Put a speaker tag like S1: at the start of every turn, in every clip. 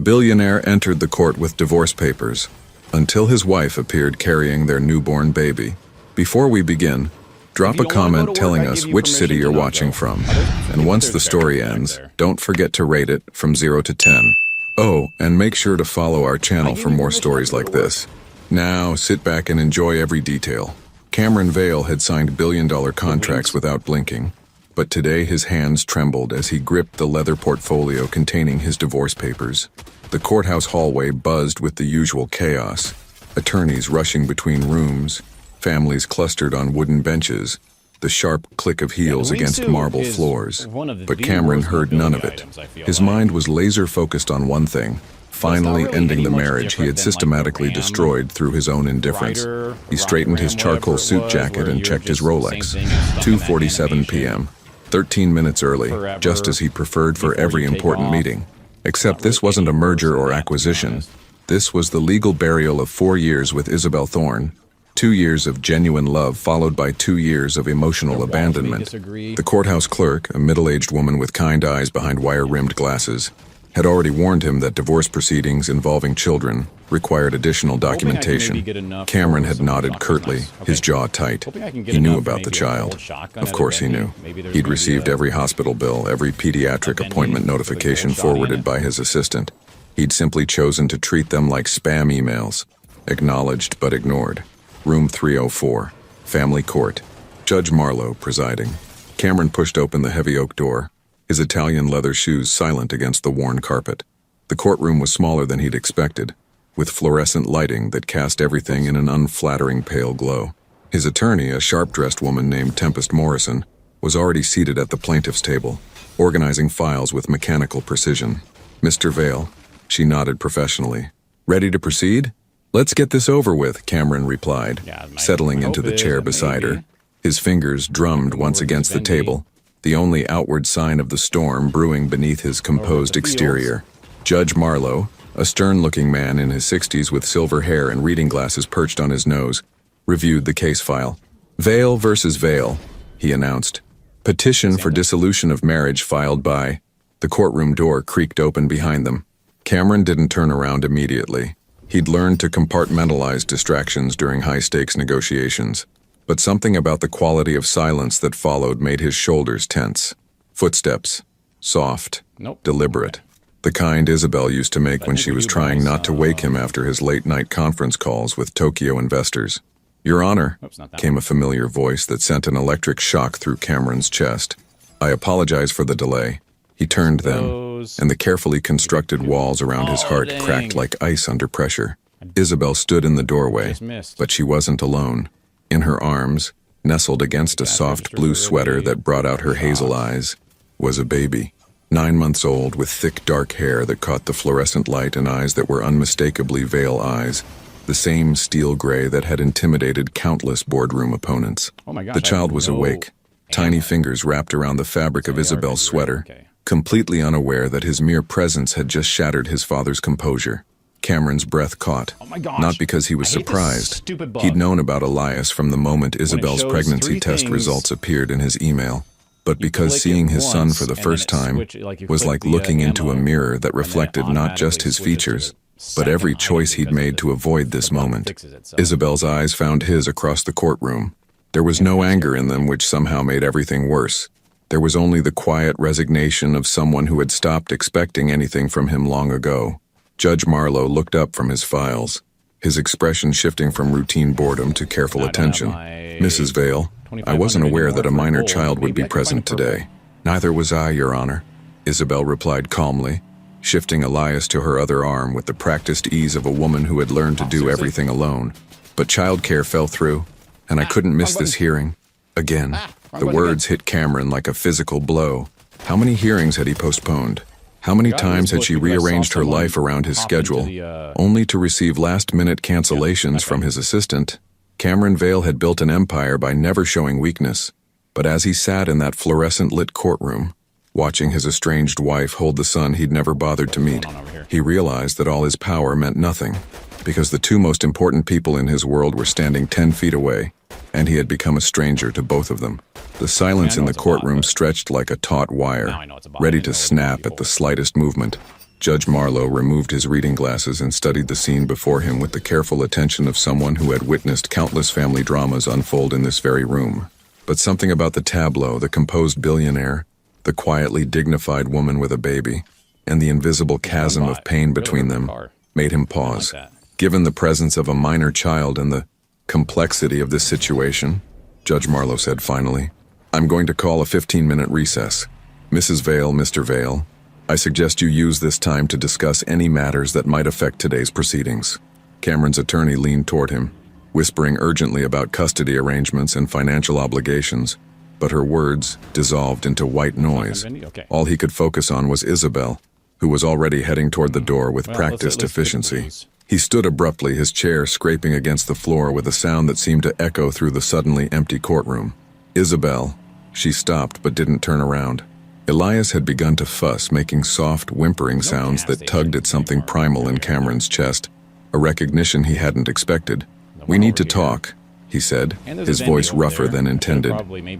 S1: billionaire entered the court with divorce papers, until his wife appeared carrying their newborn baby. Before we begin, drop a comment telling us which city you're watching from, and once the story ends, don't forget to rate it from 0 to 10. Oh, and make sure to follow our channel for more stories like this. Now, sit back and enjoy every detail. Cameron Vale had signed billion-dollar contracts without blinking, but today his hands trembled as he gripped the leather portfolio containing his divorce papers. The courthouse hallway buzzed with the usual chaos, attorneys rushing between rooms, families clustered on wooden benches, the sharp click of heels against marble floors. But Cameron heard none of it. His mind was laser-focused on one thing: finally ending the marriage he had systematically destroyed through his own indifference. He straightened his charcoal suit jacket and checked his Rolex. 2:47 p.m. 13 minutes early, just as he preferred for every important meeting. Except this wasn't a merger or acquisition. This was the legal burial of 4 years with Isabel Thorne. 2 years of genuine love followed by 2 years of emotional abandonment. The courthouse clerk, a middle-aged woman with kind eyes behind wire-rimmed glasses, had already warned him that divorce proceedings involving children required additional documentation. Cameron had nodded curtly, his jaw tight. He knew about the child. Of course he knew. He'd received every hospital bill, every pediatric appointment notification forwarded by his assistant. He'd simply chosen to treat them like spam emails, acknowledged but ignored. Room 304, Family Court. Judge Marlowe presiding. Cameron pushed open the heavy oak door, his Italian leather shoes silent against the worn carpet. The courtroom was smaller than he'd expected, with fluorescent lighting that cast everything in an unflattering pale glow. His attorney, a sharp-dressed woman named Tempest Morrison, was already seated at the plaintiff's table, organizing files with mechanical precision. "Mr. Vale," she nodded professionally. "Ready to proceed?" "Let's get this over with," Cameron replied, settling into the chair beside her. His fingers drummed once against the table, the only outward sign of the storm brewing beneath his composed exterior. Judge Marlowe, a stern-looking man in his 60s with silver hair and reading glasses perched on his nose, reviewed the case file. "Vale versus Vale," he announced. "Petition for dissolution of marriage filed by..." The courtroom door creaked open behind them. Cameron didn't turn around immediately. He'd learned to compartmentalize distractions during high-stakes negotiations, but something about the quality of silence that followed made his shoulders tense. Footsteps. Soft. Deliberate. The kind Isabel used to make when she was trying not to wake him after his late-night conference calls with Tokyo investors. "Your Honor," came a familiar voice that sent an electric shock through Cameron's chest. "I apologize for the delay." He turned then, and the carefully constructed walls around his heart cracked like ice under pressure. Isabel stood in the doorway, but she wasn't alone. In her arms, nestled against a soft blue sweater that brought out her hazel eyes, was a baby. 9 months old, with thick dark hair that caught the fluorescent light and eyes that were unmistakably Vale eyes, the same steel gray that had intimidated countless boardroom opponents. The child was awake, tiny fingers wrapped around the fabric of Isabel's sweater, completely unaware that his mere presence had just shattered his father's composure. Cameron's breath caught, not because he was surprised. He'd known about Elias from the moment Isabel's pregnancy test results appeared in his email, but because seeing his son for the first time was like looking into a mirror that reflected not just his features, but every choice he'd made to avoid this moment. Isabel's eyes found his across the courtroom. There was no anger in them, which somehow made everything worse. There was only the quiet resignation of someone who had stopped expecting anything from him long ago. Judge Marlowe looked up from his files, his expression shifting from routine boredom to careful attention. "Mrs. Vale, I wasn't aware that a minor child would be present today." "Neither was I, Your Honor," Isabel replied calmly, shifting Elias to her other arm with the practiced ease of a woman who had learned to do everything alone. "But childcare fell through, and I couldn't miss this hearing. Again." The words hit Cameron like a physical blow. How many hearings had he postponed? How many times had she rearranged her life around his schedule, only to receive last-minute cancellations from his assistant? Cameron Vale had built an empire by never showing weakness, but as he sat in that fluorescent-lit courtroom, watching his estranged wife hold the son he'd never bothered to meet, he realized that all his power meant nothing, because the two most important people in his world were standing 10 feet away, and he had become a stranger to both of them. The silence in the courtroom stretched like a taut wire, ready to snap at the slightest movement. Judge Marlowe removed his reading glasses and studied the scene before him with the careful attention of someone who had witnessed countless family dramas unfold in this very room. But something about the tableau, the composed billionaire, the quietly dignified woman with a baby, and the invisible chasm of pain between them made him pause. Given the presence of a minor child and the complexity of this situation, Judge Marlowe said finally, "I'm going to call a 15-minute recess. Mrs. Vale, Mr. Vale, I suggest you use this time to discuss any matters that might affect today's proceedings." Cameron's attorney leaned toward him, whispering urgently about custody arrangements and financial obligations, but her words dissolved into white noise. All he could focus on was Isabel, who was already heading toward the door with practiced efficiency. He stood abruptly, his chair scraping against the floor with a sound that seemed to echo through the suddenly empty courtroom. "Isabel." She stopped but didn't turn around. Elias had begun to fuss, making soft, whimpering sounds that tugged at something primal in Cameron's chest, a recognition he hadn't expected. "We need to talk," he said, his voice rougher than intended.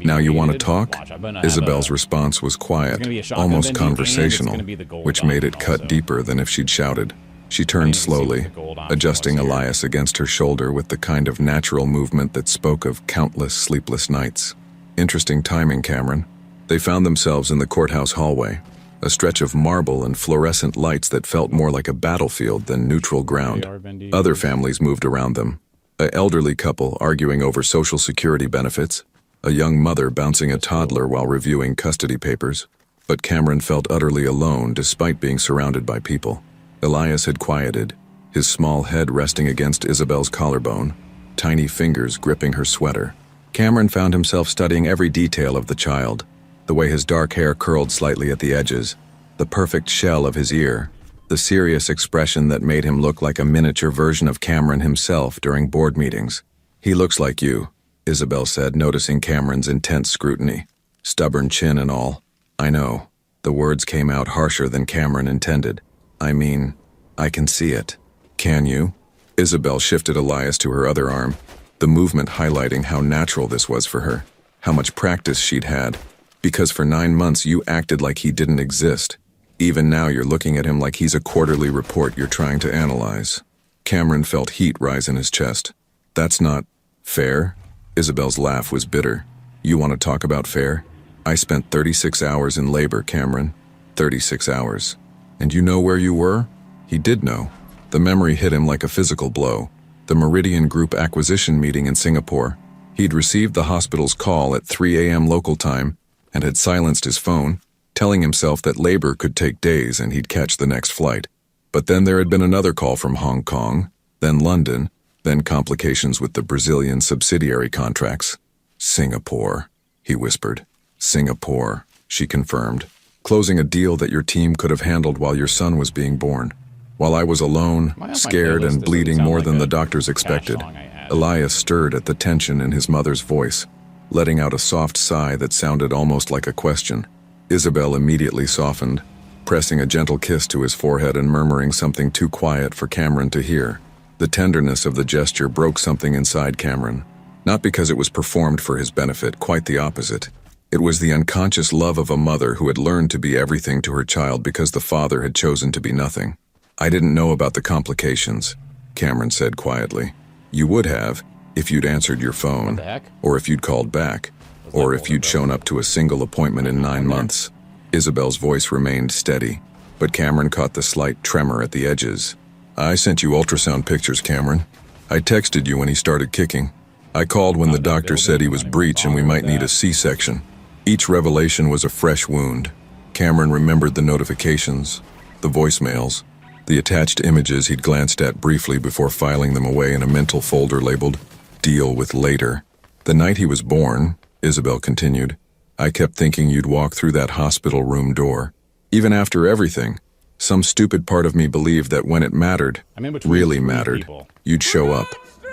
S1: "Now you want to talk?" Isabel's response was quiet, almost conversational, which made it cut deeper than if she'd shouted. She turned slowly, adjusting Elias against her shoulder with the kind of natural movement that spoke of countless sleepless nights. Interesting timing, Cameron. They found themselves in the courthouse hallway, a stretch of marble and fluorescent lights that felt more like a battlefield than neutral ground. Other families moved around them. An elderly couple arguing over Social Security benefits, a young mother bouncing a toddler while reviewing custody papers. But Cameron felt utterly alone despite being surrounded by people. Elias had quieted, his small head resting against Isabel's collarbone, tiny fingers gripping her sweater. Cameron found himself studying every detail of the child, the way his dark hair curled slightly at the edges, the perfect shell of his ear, the serious expression that made him look like a miniature version of Cameron himself during board meetings. "He looks like you," Isabel said, noticing Cameron's intense scrutiny, stubborn chin and all. "I know." The words came out harsher than Cameron intended. "I mean, I can see it." "Can you?" Isabel shifted Elias to her other arm, the movement highlighting how natural this was for her, how much practice she'd had. "Because for 9 months you acted like he didn't exist. Even now you're looking at him like he's a quarterly report you're trying to analyze." Cameron felt heat rise in his chest. "That's not fair." Isabel's laugh was bitter. "You want to talk about fair? I spent 36 hours in labor, Cameron. 36 hours. And you know where you were?" He did know. The memory hit him like a physical blow. The Meridian Group acquisition meeting in Singapore. He'd received the hospital's call at 3 a.m. local time and had silenced his phone, telling himself that labor could take days and he'd catch the next flight. But then there had been another call from Hong Kong, then London, then complications with the Brazilian subsidiary contracts. "Singapore," he whispered. "Singapore," she confirmed. "Closing a deal that your team could have handled while your son was being born. While I was alone, scared and bleeding more than the doctors expected." Elias stirred at the tension in his mother's voice, letting out a soft sigh that sounded almost like a question. Isabel immediately softened, pressing a gentle kiss to his forehead and murmuring something too quiet for Cameron to hear. The tenderness of the gesture broke something inside Cameron. Not because it was performed for his benefit, quite the opposite. It was the unconscious love of a mother who had learned to be everything to her child because the father had chosen to be nothing. "I didn't know about the complications," Cameron said quietly. "You would have, if you'd answered your phone, or if you'd called back, or if you'd shown up to a single appointment in 9 months." Isabel's voice remained steady, but Cameron caught the slight tremor at the edges. "I sent you ultrasound pictures, Cameron. I texted you when he started kicking. I called when the doctor said he was breech and we might need a C-section. Each revelation was a fresh wound." Cameron remembered the notifications, the voicemails, the attached images he'd glanced at briefly before filing them away in a mental folder labeled "Deal with Later." "The night he was born," Isabel continued, "I kept thinking you'd walk through that hospital room door. Even after everything, some stupid part of me believed that when it mattered, really mattered, you'd show up."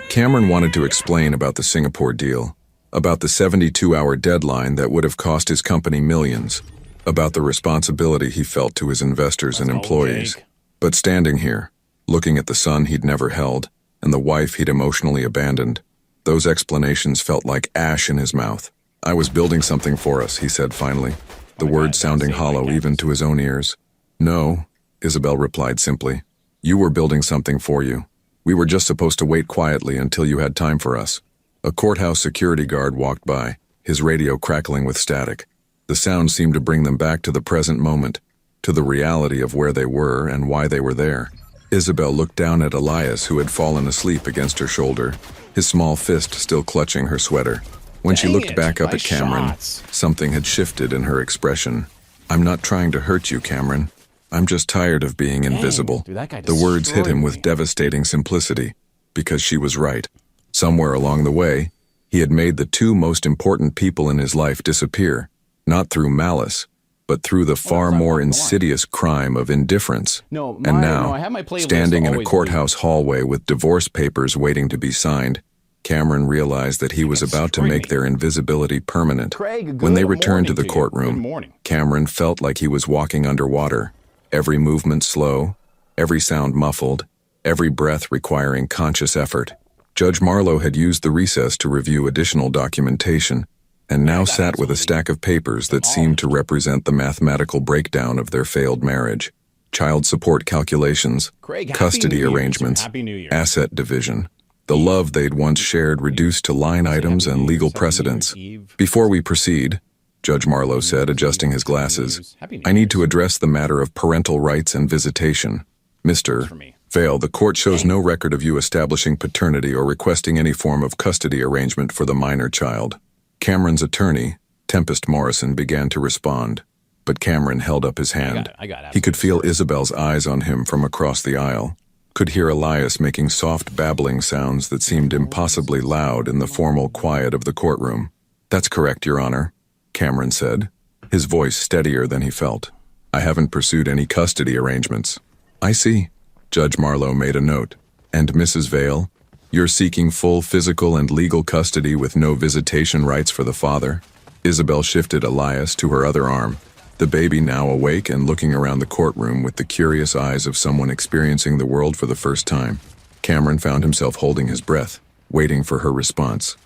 S1: Cameron wanted to explain about the Singapore deal, about the 72-hour deadline that would have cost his company millions, about the responsibility he felt to his investors and employees. But standing here, looking at the son he'd never held, and the wife he'd emotionally abandoned, those explanations felt like ash in his mouth. "I was building something for us," he said finally, the words sounding hollow even to his own ears. "No," Isabel replied simply. You were building something for you. We were just supposed to wait quietly until you had time for us. A courthouse security guard walked by, his radio crackling with static. The sound seemed to bring them back to the present moment, to the reality of where they were and why they were there. Isabel looked down at Elias, who had fallen asleep against her shoulder, his small fist still clutching her sweater. When she looked back up at Cameron, something had shifted in her expression. I'm not trying to hurt you, Cameron. I'm just tired of being invisible. The words hit him with devastating simplicity, because she was right. Somewhere along the way, he had made the two most important people in his life disappear, not through malice, but through the far more insidious crime of indifference. And now, standing in a courthouse hallway with divorce papers waiting to be signed, Cameron realized that he was about to make their invisibility permanent. When they returned to the courtroom, Cameron felt like he was walking underwater, every movement slow, every sound muffled, every breath requiring conscious effort. Judge Marlowe had used the recess to review additional documentation, and now sat with a stack of papers that seemed to represent the mathematical breakdown of their failed marriage. Child support calculations, custody arrangements, asset division. The love they'd once shared reduced to line items and legal precedents. Before we proceed, Judge Marlowe said, adjusting his glasses, I need to address the matter of parental rights and visitation. Mr. Vale, the court shows no record of you establishing paternity or requesting any form of custody arrangement for the minor child. Cameron's attorney, Tempest Morrison, began to respond, but Cameron held up his hand. He could feel Isabel's eyes on him from across the aisle, could hear Elias making soft babbling sounds that seemed impossibly loud in the formal quiet of the courtroom. That's correct, Your Honor, Cameron said, his voice steadier than he felt. I haven't pursued any custody arrangements. I see. Judge Marlowe made a note. And Mrs. Vale, you're seeking full physical and legal custody with no visitation rights for the father? Isabel shifted Elias to her other arm, the baby now awake and looking around the courtroom with the curious eyes of someone experiencing the world for the first time. Cameron found himself holding his breath, waiting for her response.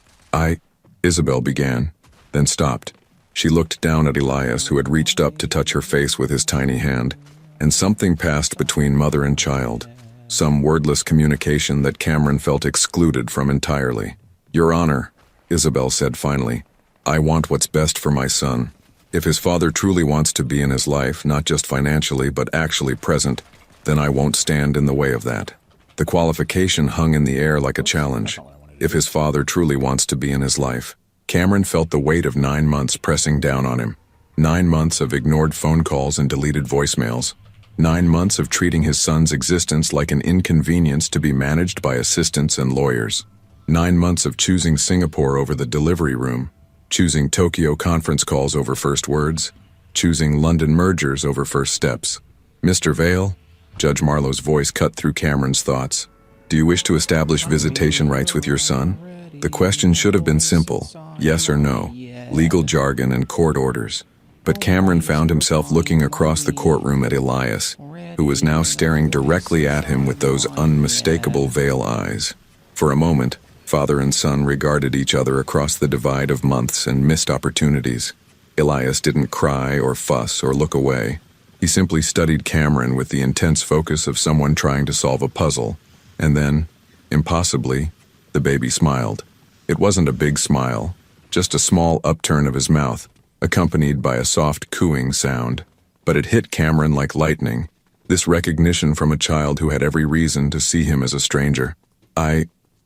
S1: Isabel began, then stopped. She looked down at Elias, who had reached up to touch her face with his tiny hand, and something passed between mother and child. Some wordless communication that Cameron felt excluded from entirely. Your Honor, Isabel said finally, I want what's best for my son. If his father truly wants to be in his life, not just financially but actually present, then I won't stand in the way of that. The qualification hung in the air like a challenge. If his father truly wants to be in his life. Cameron felt the weight of 9 months pressing down on him. 9 months of ignored phone calls and deleted voicemails. 9 months of treating his son's existence like an inconvenience to be managed by assistants and lawyers. 9 months of choosing Singapore over the delivery room, choosing Tokyo conference calls over first words, choosing London mergers over first steps. Mr. Vale, Judge Marlowe's voice cut through Cameron's thoughts. Do you wish to establish visitation rights with your son? The question should have been simple, yes or no, legal jargon and court orders. But Cameron found himself looking across the courtroom at Elias, who was now staring directly at him with those unmistakable Vale eyes. For a moment, father and son regarded each other across the divide of months and missed opportunities. Elias didn't cry or fuss or look away. He simply studied Cameron with the intense focus of someone trying to solve a puzzle. And then, impossibly, the baby smiled. It wasn't a big smile, just a small upturn of his mouth, accompanied by a soft cooing sound. But it hit Cameron like lightning, this recognition from a child who had every reason to see him as a stranger.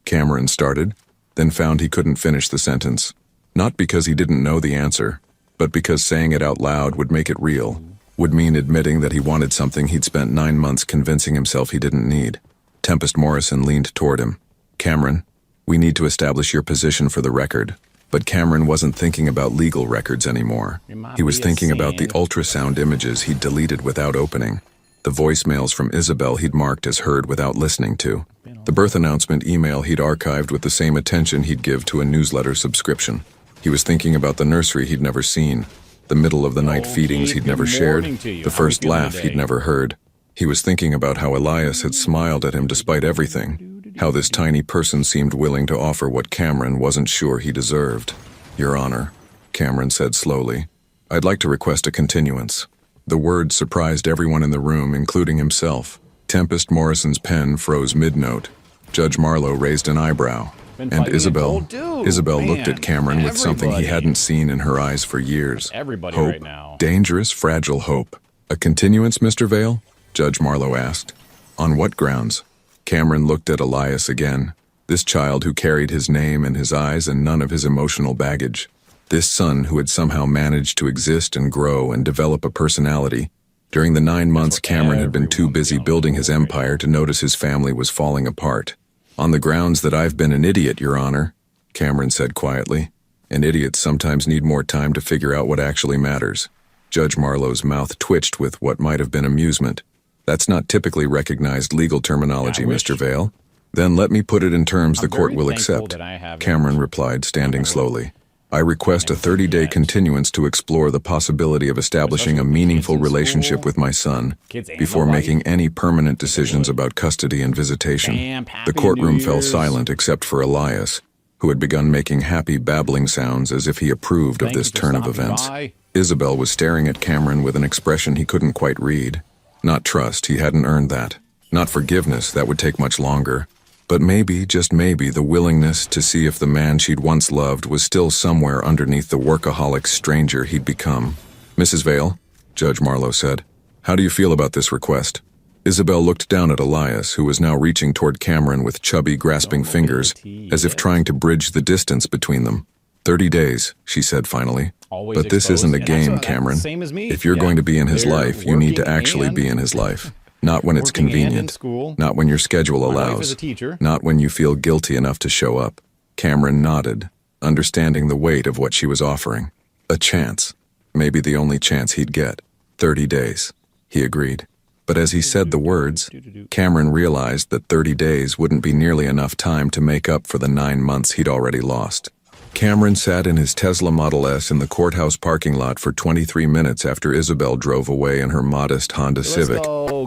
S1: Cameron started, then found he couldn't finish the sentence. Not because he didn't know the answer, but because saying it out loud would make it real, would mean admitting that he wanted something he'd spent 9 months convincing himself he didn't need. Tempest Morrison leaned toward him. Cameron, we need to establish your position for the record. But Cameron wasn't thinking about legal records anymore. He was thinking about the ultrasound images he'd deleted without opening, the voicemails from Isabel he'd marked as heard without listening to, the birth announcement email he'd archived with the same attention he'd give to a newsletter subscription. He was thinking about the nursery he'd never seen, the middle-of-the-night feedings he'd never shared, the first laugh he'd never heard. He was thinking about how Elias had smiled at him despite everything, how this tiny person seemed willing to offer what Cameron wasn't sure he deserved. Your Honor, Cameron said slowly, I'd like to request a continuance. The words surprised everyone in the room, including himself. Tempest Morrison's pen froze mid-note. Judge Marlowe raised an eyebrow. And Isabel looked at Cameron with something he hadn't seen in her eyes for years.
S2: Everybody
S1: Hope,
S2: right now.
S1: dangerous, fragile hope. A continuance, Mr. Vale? Judge Marlowe asked. On what grounds? Cameron looked at Elias again. This child who carried his name in his eyes and none of his emotional baggage. This son who had somehow managed to exist and grow and develop a personality. During the 9 months, Cameron had been too busy building his empire to notice his family was falling apart. On the grounds that I've been an idiot, Your Honor, Cameron said quietly. And idiots sometimes need more time to figure out what actually matters. Judge Marlowe's mouth twitched with what might have been amusement. That's not typically recognized legal terminology, Mr. Vale. Then let me put it in terms the court will accept, Cameron replied, standing slowly. I request a 30-day continuance to explore the possibility of establishing a meaningful relationship with my son before making any permanent decisions about custody and visitation. The courtroom fell silent except for Elias, who had begun making happy babbling sounds as if he approved of this turn of events. Isabel was staring at Cameron with an expression he couldn't quite read. Not trust, he hadn't earned that. Not forgiveness, that would take much longer. But maybe, just maybe, the willingness to see if the man she'd once loved was still somewhere underneath the workaholic stranger he'd become. Mrs. Vale, Judge Marlowe said, how do you feel about this request? Isabel looked down at Elias, who was now reaching toward Cameron with chubby, grasping fingers, as if trying to bridge the distance between them. 30 days, she said finally. But this isn't a game, Cameron. If you're going to be in his life, you need to actually be in his life. Not when it's convenient, not when your schedule allows, not when you feel guilty enough to show up. Cameron nodded, understanding the weight of what she was offering. A chance, maybe the only chance he'd get. 30 days, he agreed. But as he said the words, Cameron realized that 30 days wouldn't be nearly enough time to make up for the 9 months he'd already lost. Cameron sat in his Tesla Model S in the courthouse parking lot for 23 minutes after Isabel drove away in her modest Honda Civic,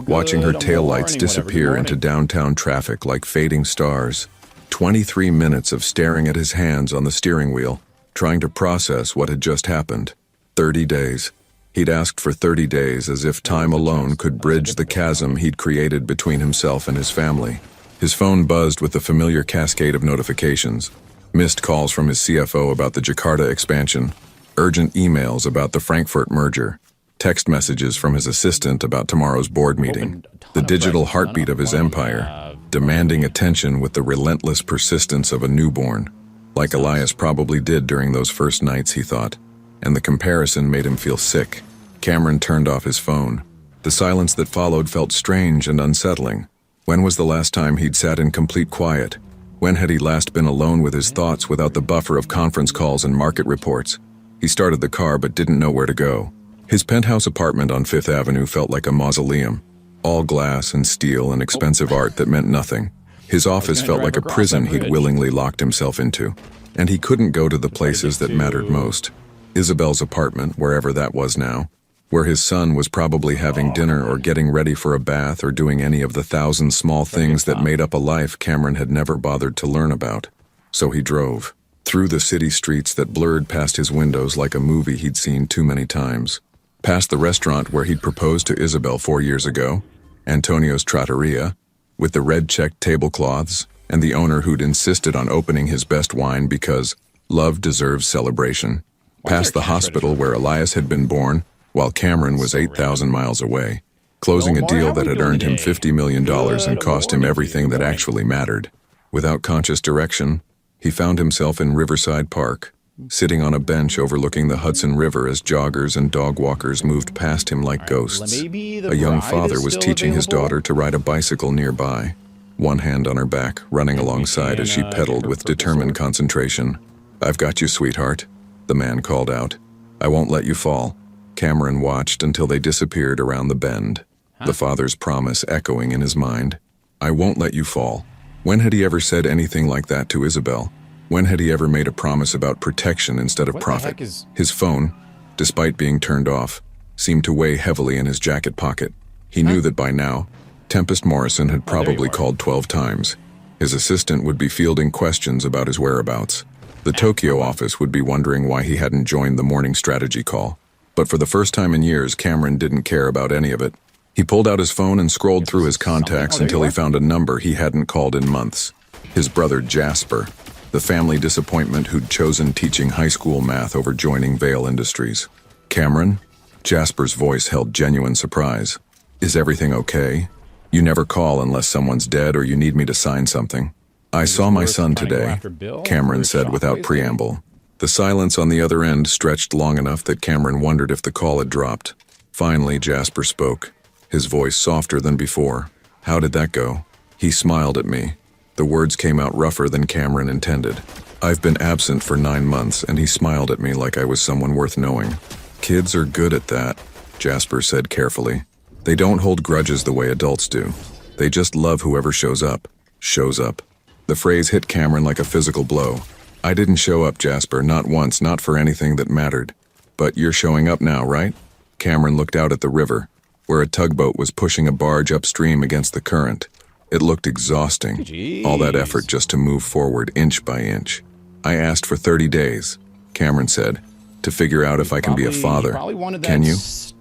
S1: watching her taillights disappear into downtown traffic like fading stars. 23 minutes of staring at his hands on the steering wheel, trying to process what had just happened. 30 days. He'd asked for 30 days as if time alone could bridge the chasm he'd created between himself and his family. His phone buzzed with the familiar cascade of notifications. Missed calls from his CFO about the Jakarta expansion, urgent emails about the Frankfurt merger, text messages from his assistant about tomorrow's board meeting, the digital heartbeat of his empire, demanding attention with the relentless persistence of a newborn, like Elias probably did during those first nights, he thought, and the comparison made him feel sick. Cameron turned off his phone. The silence that followed felt strange and unsettling. When was the last time he'd sat in complete quiet? When had he last been alone with his thoughts without the buffer of conference calls and market reports? He started the car but didn't know where to go. His penthouse apartment on Fifth Avenue felt like a mausoleum. All glass and steel and expensive art that meant nothing. His office felt like a prison he'd willingly locked himself into. And he couldn't go to the places that mattered most. Isabel's apartment, wherever that was now, where his son was probably having dinner or getting ready for a bath or doing any of the 1,000 small things that made up a life Cameron had never bothered to learn about. So he drove, through the city streets that blurred past his windows like a movie he'd seen too many times, past the restaurant where he'd proposed to Isabel 4 years ago, Antonio's Trattoria, with the red-checked tablecloths, and the owner who'd insisted on opening his best wine because love deserves celebration, past the hospital where Elias had been born, while Cameron was 8,000 miles away, closing a deal that had earned him $50 million and cost him everything that actually mattered. Without conscious direction, he found himself in Riverside Park, sitting on a bench overlooking the Hudson River as joggers and dog walkers moved past him like ghosts. A young father was teaching his daughter to ride a bicycle nearby, one hand on her back, running alongside as she pedaled with determined concentration. "I've got you, sweetheart," the man called out. "I won't let you fall." Cameron watched until they disappeared around the bend, the father's promise echoing in his mind. "I won't let you fall." When had he ever said anything like that to Isabel? When had he ever made a promise about protection instead of profit? His phone, despite being turned off, seemed to weigh heavily in his jacket pocket. He knew that by now, Tempest Morrison had probably called 12 times. His assistant would be fielding questions about his whereabouts. The Tokyo office would be wondering why he hadn't joined the morning strategy call. But for the first time in years, Cameron didn't care about any of it. He pulled out his phone and scrolled through his contacts until he found a number he hadn't called in months. His brother Jasper, the family disappointment who'd chosen teaching high school math over joining Vail Industries. Cameron? Jasper's voice held genuine surprise. Is everything okay? You never call unless someone's dead or you need me to sign something. I saw my son today, Cameron said without preamble. The silence on the other end stretched long enough that Cameron wondered if the call had dropped. Finally, Jasper spoke, his voice softer than before. How did that go? He smiled at me. The words came out rougher than Cameron intended. I've been absent for 9 months, and he smiled at me like I was someone worth knowing. Kids are good at that, Jasper said carefully. They don't hold grudges the way adults do. They just love whoever shows up. Shows up. The phrase hit Cameron like a physical blow. I didn't show up, Jasper, not once, not for anything that mattered. But you're showing up now, right? Cameron looked out at the river, where a tugboat was pushing a barge upstream against the current. It looked exhausting, all that effort just to move forward inch by inch. I asked for 30 days, Cameron said, to figure out if I can be a father. Can you?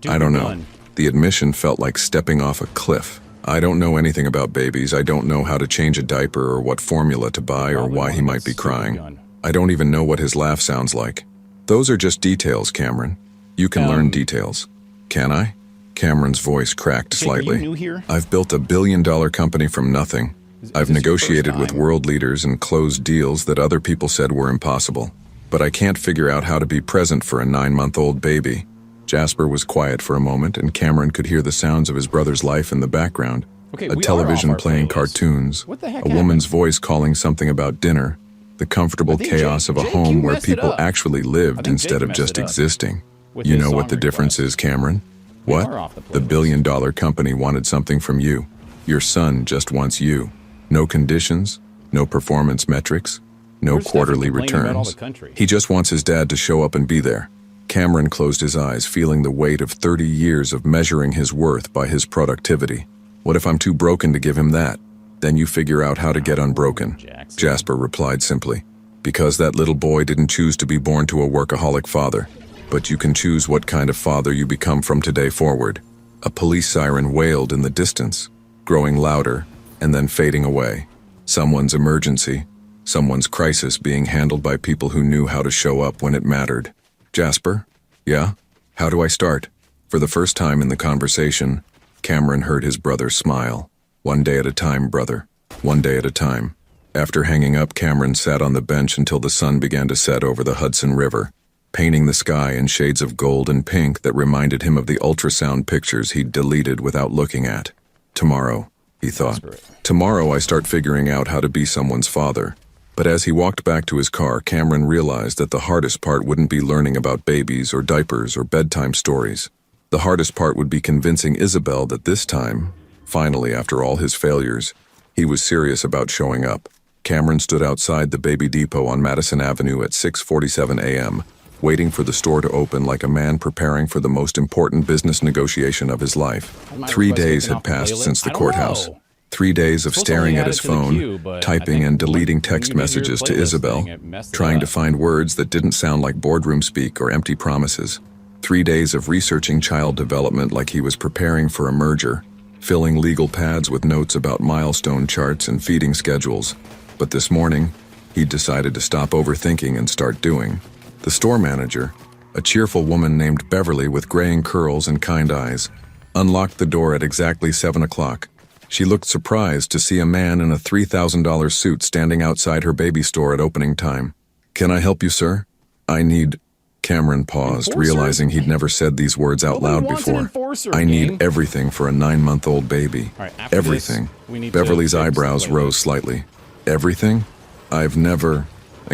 S1: I don't know. The admission felt like stepping off a cliff. I don't know anything about babies. I don't know how to change a diaper or what formula to buy or why he might be crying. I don't even know what his laugh sounds like. Those are just details, Cameron. You can learn details. Can I? Cameron's voice cracked slightly. I've built $1 billion company from nothing. I've negotiated with world leaders and closed deals that other people said were impossible. But I can't figure out how to be present for a 9-month-old baby. Jasper was quiet for a moment, and Cameron could hear the sounds of his brother's life in the background. A television playing cartoons, a woman's voice calling something about dinner, the comfortable chaos of a home where people actually lived instead of just existing. You know what the difference is, Cameron? What? The $1 billion company wanted something from you. Your son just wants you. No conditions, no performance metrics, no quarterly returns. He just wants his dad to show up and be there. Cameron closed his eyes, feeling the weight of 30 years of measuring his worth by his productivity. What if I'm too broken to give him that? Then you figure out how to get unbroken, Jasper replied simply. Because that little boy didn't choose to be born to a workaholic father. But you can choose what kind of father you become from today forward. A police siren wailed in the distance, growing louder and then fading away. Someone's emergency, someone's crisis being handled by people who knew how to show up when it mattered. Jasper? Yeah? How do I start? For the first time in the conversation, Cameron heard his brother smile. One day at a time, brother. One day at a time. After hanging up, Cameron sat on the bench until the sun began to set over the Hudson River, painting the sky in shades of gold and pink that reminded him of the ultrasound pictures he'd deleted without looking at. Tomorrow, he thought. Tomorrow I start figuring out how to be someone's father. But as he walked back to his car, Cameron realized that the hardest part wouldn't be learning about babies or diapers or bedtime stories. The hardest part would be convincing Isabel that this time, finally after all his failures, he was serious about showing up. Cameron stood outside the Baby Depot on Madison Avenue at 6:47 a.m., waiting for the store to open like a man preparing for the most important business negotiation of his life. 3 days had passed since the courthouse. 3 days of staring at his phone, typing and deleting text messages to Isabel, trying to find words that didn't sound like boardroom speak or empty promises. 3 days of researching child development like he was preparing for a merger, filling legal pads with notes about milestone charts and feeding schedules. But this morning, he'd decided to stop overthinking and start doing. The store manager, a cheerful woman named Beverly with graying curls and kind eyes, unlocked the door at exactly 7 o'clock. She looked surprised to see a man in a $3,000 suit standing outside her baby store at opening time. "Can I help you, sir? I need..." Cameron paused, realizing he'd never said these words out loud before. "I need everything for a 9-month-old baby. Everything." Beverly's eyebrows rose slightly. "Everything? I've never..."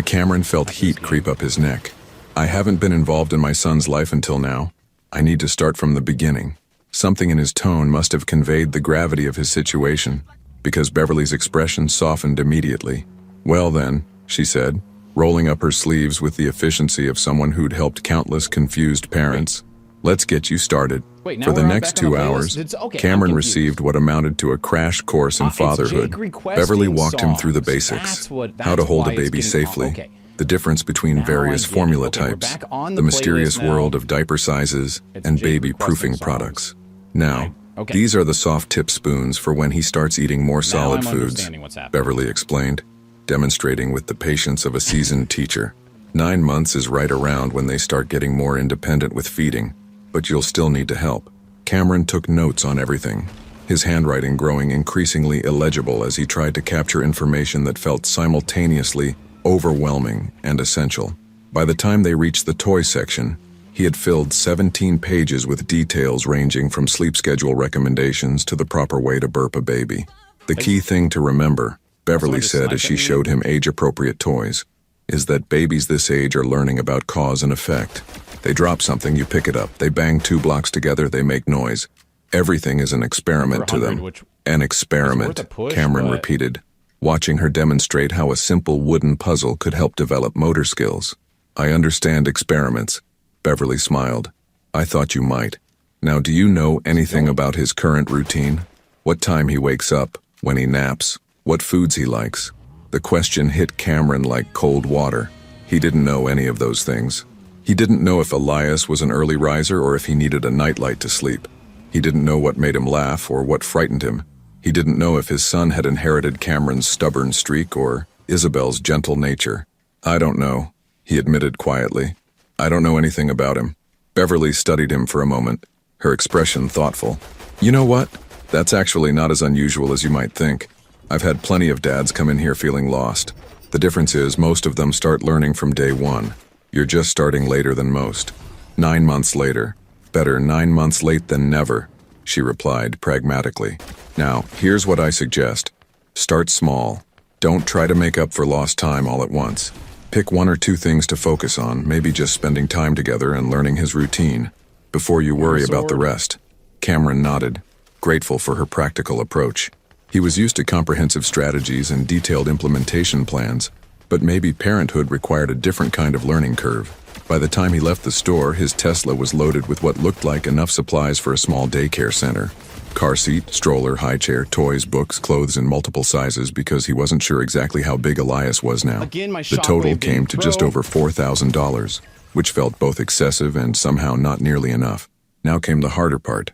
S1: Cameron felt heat creep up his neck. "I haven't been involved in my son's life until now. I need to start from the beginning." Something in his tone must have conveyed the gravity of his situation, because Beverly's expression softened immediately. "Well then," she said, rolling up her sleeves with the efficiency of someone who'd helped countless confused parents. "Let's get you started." For the next 2 hours, Cameron received what amounted to a crash course in fatherhood. Beverly walked him through the basics. How to hold a baby safely. The difference between
S2: Now
S1: various
S2: I get it.
S1: formula
S2: Okay, we're
S1: types,
S2: back on
S1: the
S2: the
S1: mysterious
S2: playlist now.
S1: world of diaper sizes,
S2: It's
S1: and
S2: Jake
S1: baby
S2: requesting
S1: proofing
S2: songs.
S1: products. Now,
S2: Okay.
S1: these are the soft tip spoons for when he starts eating more solid
S2: I'm
S1: foods,
S2: understanding what's happening.
S1: Beverly explained, demonstrating with the patience of a seasoned teacher. 9 months is right around when they start getting more independent with feeding, but you'll still need to help. Cameron took notes on everything, his handwriting growing increasingly illegible as he tried to capture information that felt simultaneously overwhelming and essential. By the time they reached the toy section, he had filled 17 pages with details ranging from sleep schedule recommendations to the proper way to burp a baby. The key thing to remember, Beverly said as she showed him age-appropriate toys, is that babies this age are learning about cause and effect. They drop something, you pick it up. They bang 2 blocks together, they make noise. Everything is an experiment to them. An experiment, Cameron repeated, watching her demonstrate how a simple wooden puzzle could help develop motor skills. I understand experiments, Beverly smiled. I thought you might. Now, do you know anything about his current routine? What time he wakes up, when he naps, what foods he likes? The question hit Cameron like cold water. He didn't know any of those things. He didn't know if Elias was an early riser or if he needed a nightlight to sleep. He didn't know what made him laugh or what frightened him. He didn't know if his son had inherited Cameron's stubborn streak or Isabel's gentle nature. I don't know, he admitted quietly. I don't know anything about him. Beverly studied him for a moment, her expression thoughtful. You know what? That's actually not as unusual as you might think. I've had plenty of dads come in here feeling lost. The difference is most of them start learning from day one. You're just starting later than most. 9 months later. Better 9 months late than never, she replied pragmatically. Now, here's what I suggest. Start small. Don't try to make up for lost time all at once. Pick 1 or 2 things to focus on, maybe just spending time together and learning his routine, before you worry about the rest. Cameron nodded, grateful for her practical approach. He was used to comprehensive strategies and detailed implementation plans, but maybe parenthood required a different kind of learning curve. By the time he left the store, his Tesla was loaded with what looked like enough supplies for a small daycare center. Car seat, stroller, high chair, toys, books, clothes in multiple sizes because he wasn't sure exactly how big Elias was now. The total came to just over $4,000, which felt both excessive and somehow not nearly enough. Now came the harder part,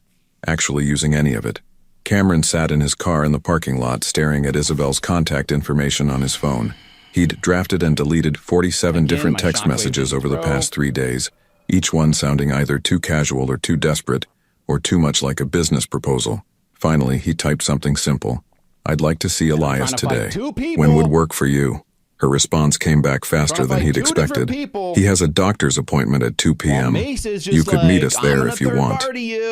S1: actually using any of it. Cameron sat in his car in the parking lot staring at Isabel's contact information on his phone. He'd drafted and deleted 47 different text messages over the past 3 days, each one sounding either too casual or too desperate, or too much like a business proposal. Finally, he typed something simple. I'd like to see Elias today. When would work for you? Her response came back faster than he'd expected. He has a doctor's appointment at 2 p.m. You could meet us there if you want.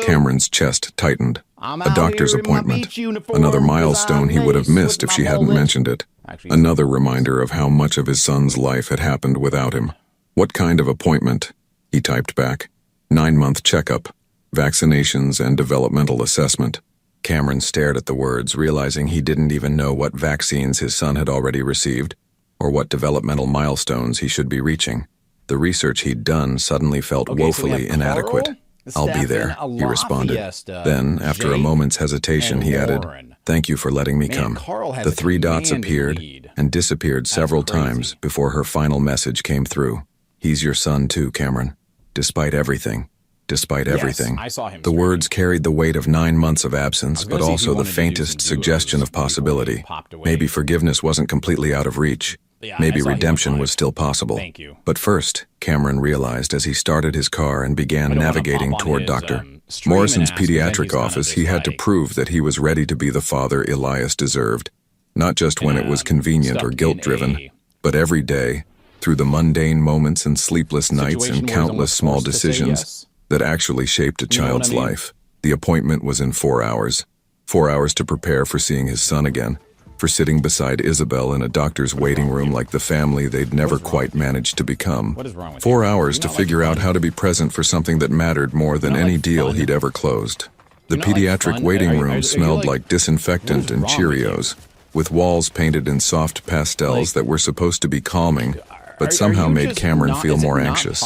S1: Cameron's chest tightened. A doctor's appointment. Another milestone he would have missed if she hadn't mentioned it. Another reminder of how much of his son's life had happened without him. What kind of appointment? He typed back. 9-month checkup. Vaccinations and developmental assessment. Cameron stared at the words, realizing he didn't even know what vaccines his son had already received, or what developmental milestones he should be reaching. The research he'd done suddenly felt woefully inadequate. I'll be there, he responded. Then, after a moment's hesitation, he added, thank you for letting me come. The 3 dots appeared and disappeared several times before her final message came through. He's your son too, Cameron. Despite everything. Despite everything. The words carried the weight of 9 months of absence, but also the faintest suggestion of possibility. Maybe forgiveness wasn't completely out of reach. Maybe redemption was still possible. But first, Cameron realized as he started his car and began navigating toward Dr. Morrison's pediatric office, he had to prove that he was ready to be the father Elias deserved, not just when it was convenient or guilt-driven, but every day, through the mundane moments and sleepless nights and countless small decisions that actually shaped a child's life. The appointment was in 4 hours. 4 hours to prepare for seeing his son again, for sitting beside Isabel in a doctor's waiting room like the family they'd never quite managed to become. 4 hours to figure out how to be present for something that mattered more than any deal he'd ever closed. The pediatric waiting room smelled like disinfectant and Cheerios, with walls painted in soft pastels that were supposed to be calming, but somehow made Cameron feel more anxious.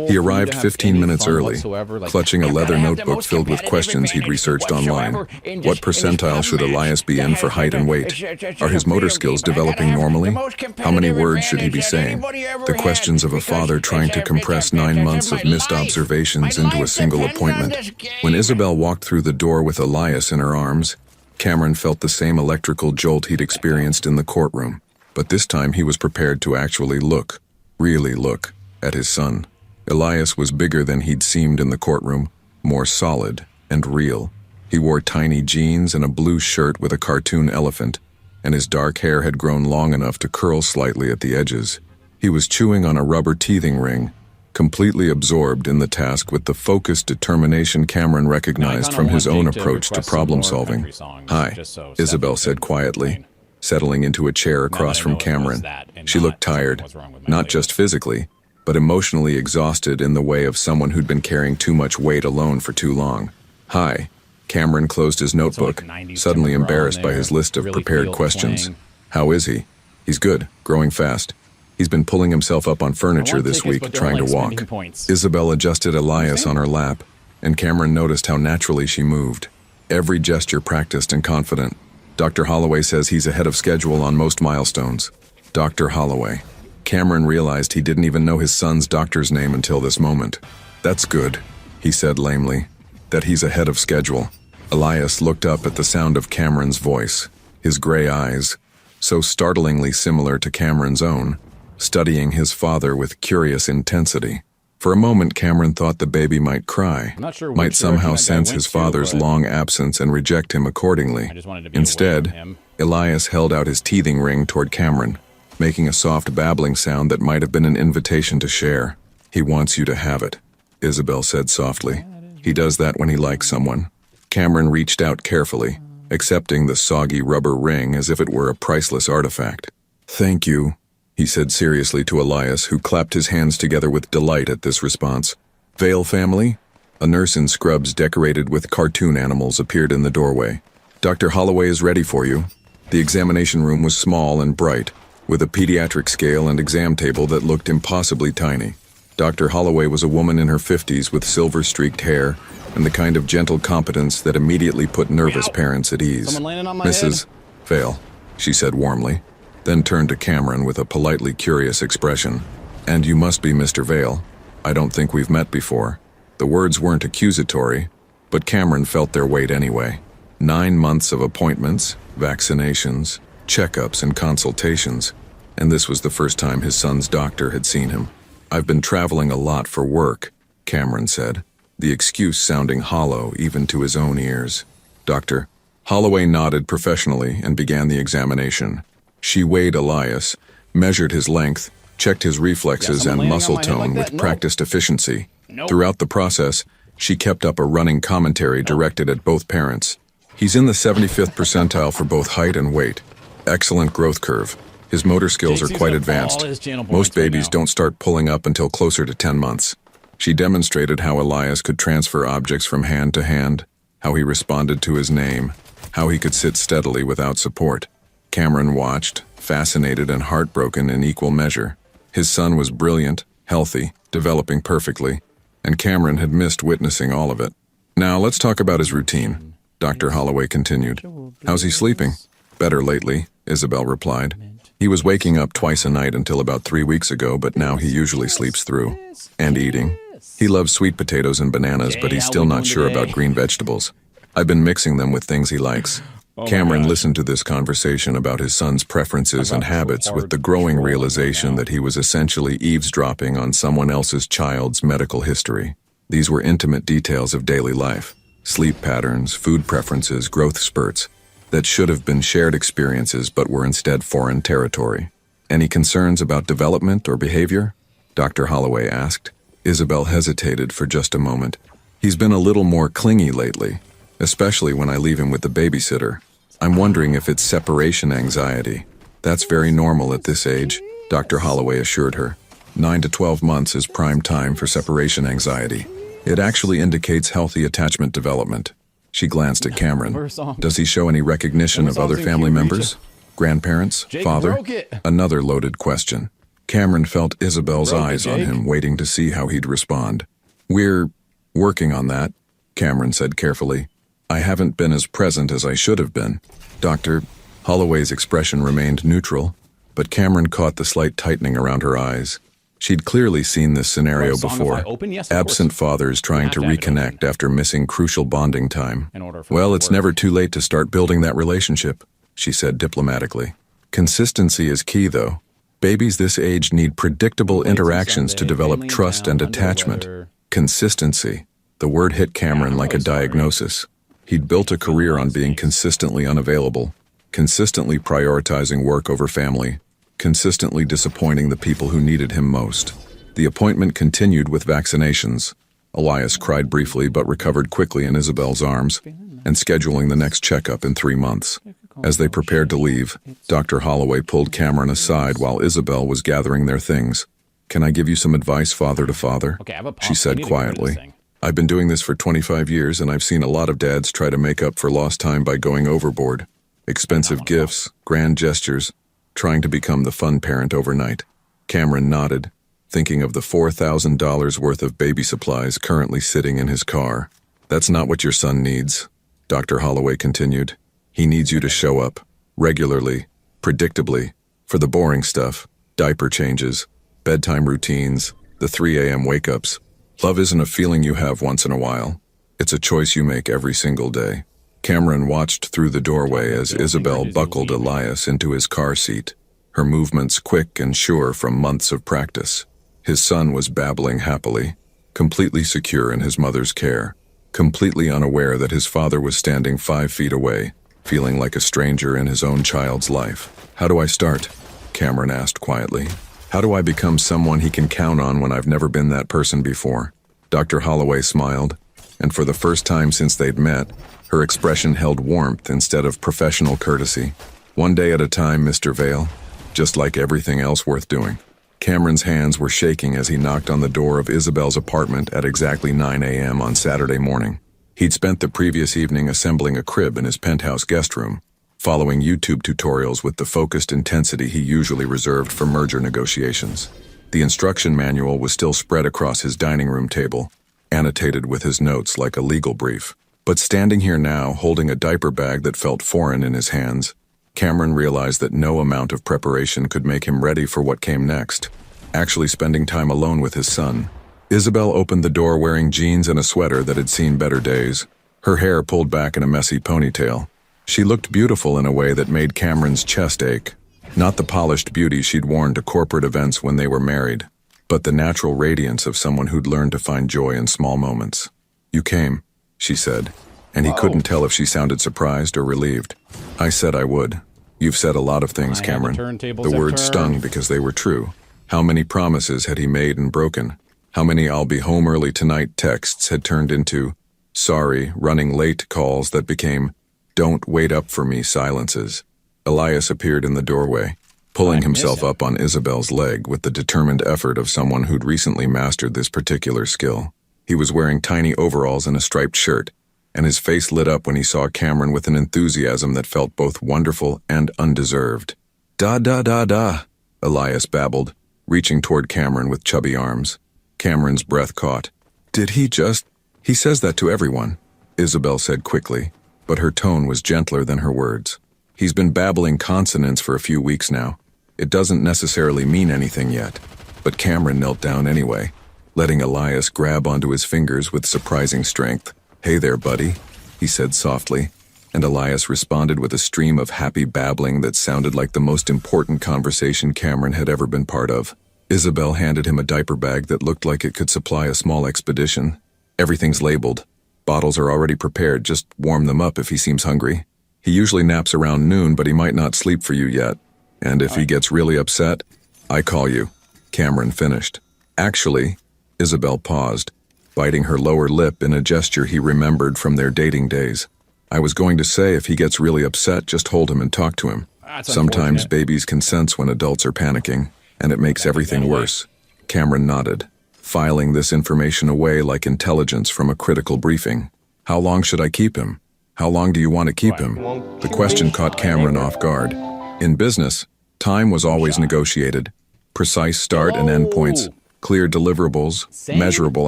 S1: He arrived 15 minutes early, clutching a leather notebook filled with questions he'd researched online. What percentile should Elias be in for height and weight? Are his motor skills developing normally? How many words should he be saying? The questions of a father trying to compress 9 months of missed observations into a single appointment. When Isabel walked through the door with Elias in her arms, Cameron felt the same electrical jolt he'd experienced in the courtroom. But this time he was prepared to actually look, really look, at his son. Elias was bigger than he'd seemed in the courtroom, more solid and real. He wore tiny jeans and a blue shirt with a cartoon elephant, and his dark hair had grown long enough to curl slightly at the edges. He was chewing on a rubber teething ring, completely absorbed in the task with the focused determination Cameron recognized from his own approach to problem solving. "Hi," Isabel said quietly, settling into a chair across from Cameron. She looked tired, not just physically, but emotionally exhausted in the way of someone who'd been carrying too much weight alone for too long. "Hi." Cameron closed his notebook, suddenly embarrassed by his list of prepared questions. "How is he?" "He's good, growing fast. He's been pulling himself up on furniture this week, trying to walk." Isabel adjusted Elias on her lap, and Cameron noticed how naturally she moved. Every gesture practiced and confident. "Dr. Holloway says he's ahead of schedule on most milestones." Dr. Holloway. Cameron realized he didn't even know his son's doctor's name until this moment. "That's good," he said lamely. "That he's ahead of schedule." Elias looked up at the sound of Cameron's voice, his gray eyes, so startlingly similar to Cameron's own, studying his father with curious intensity. For a moment, Cameron thought the baby might cry, might somehow sense his father's long absence and reject him accordingly. Instead, Elias held out his teething ring toward Cameron, making a soft babbling sound that might have been an invitation to share. "He wants you to have it," Isabel said softly. "He does that when he likes someone." Cameron reached out carefully, accepting the soggy rubber ring as if it were a priceless artifact. "Thank you," he said seriously to Elias, who clapped his hands together with delight at this response. "Vale family?" A nurse in scrubs decorated with cartoon animals appeared in the doorway. "Dr. Holloway is ready for you." The examination room was small and bright, with a pediatric scale and exam table that looked impossibly tiny. Dr. Holloway was a woman in her 50s with silver-streaked hair and the kind of gentle competence that immediately put nervous parents at ease. "Mrs. Vale," she said warmly, then turned to Cameron with a politely curious expression. "And you must be Mr. Vale. I don't think we've met before." The words weren't accusatory, but Cameron felt their weight anyway. 9 months of appointments, vaccinations, checkups, and consultations, and this was the first time his son's doctor had seen him. "I've been traveling a lot for work," Cameron said, the excuse sounding hollow even to his own ears. "Dr. Holloway nodded professionally and began the examination. She weighed Elias, measured his length, checked his reflexes and muscle tone with practiced efficiency. Throughout the process, she kept up a running commentary directed at both parents. "He's in the 75th percentile for both height and weight. Excellent growth curve. His motor skills are quite advanced. Most babies don't start pulling up until closer to 10 months. She demonstrated how Elias could transfer objects from hand to hand, how he responded to his name, how he could sit steadily without support. Cameron watched, fascinated and heartbroken in equal measure. His son was brilliant, healthy, developing perfectly, and Cameron had missed witnessing all of it. "Now let's talk about his routine," Dr. Holloway continued. "How's he sleeping?" "Better lately," Isabel replied. "He was waking up twice a night until about 3 weeks ago, but now he usually sleeps through. And eating. He loves sweet potatoes and bananas, but he's still not sure about green vegetables. I've been mixing them with things he likes." Cameron listened to this conversation about his son's preferences and habits with the growing realization that he was essentially eavesdropping on someone else's child's medical history. These were intimate details of daily life, sleep patterns, food preferences, growth spurts, that should have been shared experiences but were instead foreign territory. "Any concerns about development or behavior?" Dr. Holloway asked. Isabel hesitated for just a moment. "He's been a little more clingy lately, especially when I leave him with the babysitter. I'm wondering if it's separation anxiety." "That's very normal at this age," Dr. Holloway assured her. 9 to 12 months is prime time for separation anxiety. It actually indicates healthy attachment development." She glanced at Cameron. "Does he show any recognition of other family members? Grandparents? Father?" Another loaded question. Cameron felt Isabel's eyes on him, waiting to see how he'd respond. "We're working on that," Cameron said carefully. "I haven't been as present as I should have been." Dr. Holloway's expression remained neutral, but Cameron caught the slight tightening around her eyes. She'd clearly seen this scenario before. Absent fathers trying to reconnect after missing crucial bonding time. "Well, it's never too late to start building that relationship," she said diplomatically. "Consistency is key, though. Babies this age need predictable interactions to develop trust and attachment. Consistency. The word hit Cameron like a diagnosis. He'd built a career on being consistently unavailable, consistently prioritizing work over family, consistently disappointing the people who needed him most. The appointment continued with vaccinations. Elias cried briefly but recovered quickly in Isabel's arms, and scheduling the next checkup in 3 months. As they prepared to leave, Dr. Holloway pulled Cameron aside while Isabel was gathering their things. "Can I give you some advice, father to father?" she said quietly. "I've been doing this for 25 years, and I've seen a lot of dads try to make up for lost time by going overboard. Expensive gifts, grand gestures, trying to become the fun parent overnight." Cameron nodded, thinking of the $4,000 worth of baby supplies currently sitting in his car. "That's not what your son needs," Dr. Holloway continued. "He needs you to show up, regularly, predictably, for the boring stuff, diaper changes, bedtime routines, the 3 a.m. wake-ups. Love isn't a feeling you have once in a while. It's a choice you make every single day." Cameron watched through the doorway as Isabel buckled Elias into his car seat, her movements quick and sure from months of practice. His son was babbling happily, completely secure in his mother's care, completely unaware that his father was standing 5 feet away, feeling like a stranger in his own child's life. "How do I start?" Cameron asked quietly. "How do I become someone he can count on when I've never been that person before?" Dr. Holloway smiled, and for the first time since they'd met, her expression held warmth instead of professional courtesy. "One day at a time, Mr. Vale, just like everything else worth doing." Cameron's hands were shaking as he knocked on the door of Isabel's apartment at exactly 9 a.m. on Saturday morning. He'd spent the previous evening assembling a crib in his penthouse guest room, following YouTube tutorials with the focused intensity he usually reserved for merger negotiations. The instruction manual was still spread across his dining room table, annotated with his notes like a legal brief. But standing here now, holding a diaper bag that felt foreign in his hands, Cameron realized that no amount of preparation could make him ready for what came next, actually spending time alone with his son. Isabel opened the door wearing jeans and a sweater that had seen better days, her hair pulled back in a messy ponytail. She looked beautiful in a way that made Cameron's chest ache, not the polished beauty she'd worn to corporate events when they were married, but the natural radiance of someone who'd learned to find joy in small moments. "You came," she said, and he couldn't tell if she sounded surprised or relieved. "I said I would. You've said a lot of things, Cameron." The words stung because they were true. How many promises had he made and broken? How many "I'll be home early tonight" texts had turned into "sorry, running late" calls that became "don't wait up for me" silences? Elias appeared in the doorway, pulling himself up on Isabel's leg with the determined effort of someone who'd recently mastered this particular skill. He was wearing tiny overalls and a striped shirt, and his face lit up when he saw Cameron with an enthusiasm that felt both wonderful and undeserved. "Da da da da," Elias babbled, reaching toward Cameron with chubby arms. Cameron's breath caught. "Did he just—" "He says that to everyone," Isabel said quickly, but her tone was gentler than her words. "He's been babbling consonants for a few weeks now. It doesn't necessarily mean anything yet." But Cameron knelt down anyway, letting Elias grab onto his fingers with surprising strength. "Hey there, buddy," he said softly, and Elias responded with a stream of happy babbling that sounded like the most important conversation Cameron had ever been part of. Isabel handed him a diaper bag that looked like it could supply a small expedition. "Everything's labeled. Bottles are already prepared, just warm them up if he seems hungry. He usually naps around noon, but he might not sleep for you yet. And if he gets really upset, I call you," Cameron finished. "Actually," Isabel paused, biting her lower lip in a gesture he remembered from their dating days. "I was going to say if he gets really upset, just hold him and talk to him. Sometimes babies can sense when adults are panicking, and it makes everything worse." Cameron nodded, filing this information away like intelligence from a critical briefing. "How long should I keep him? How long do you want to keep him?" The question caught Cameron off guard. In business, time was always negotiated. Precise start and end points, clear deliverables, measurable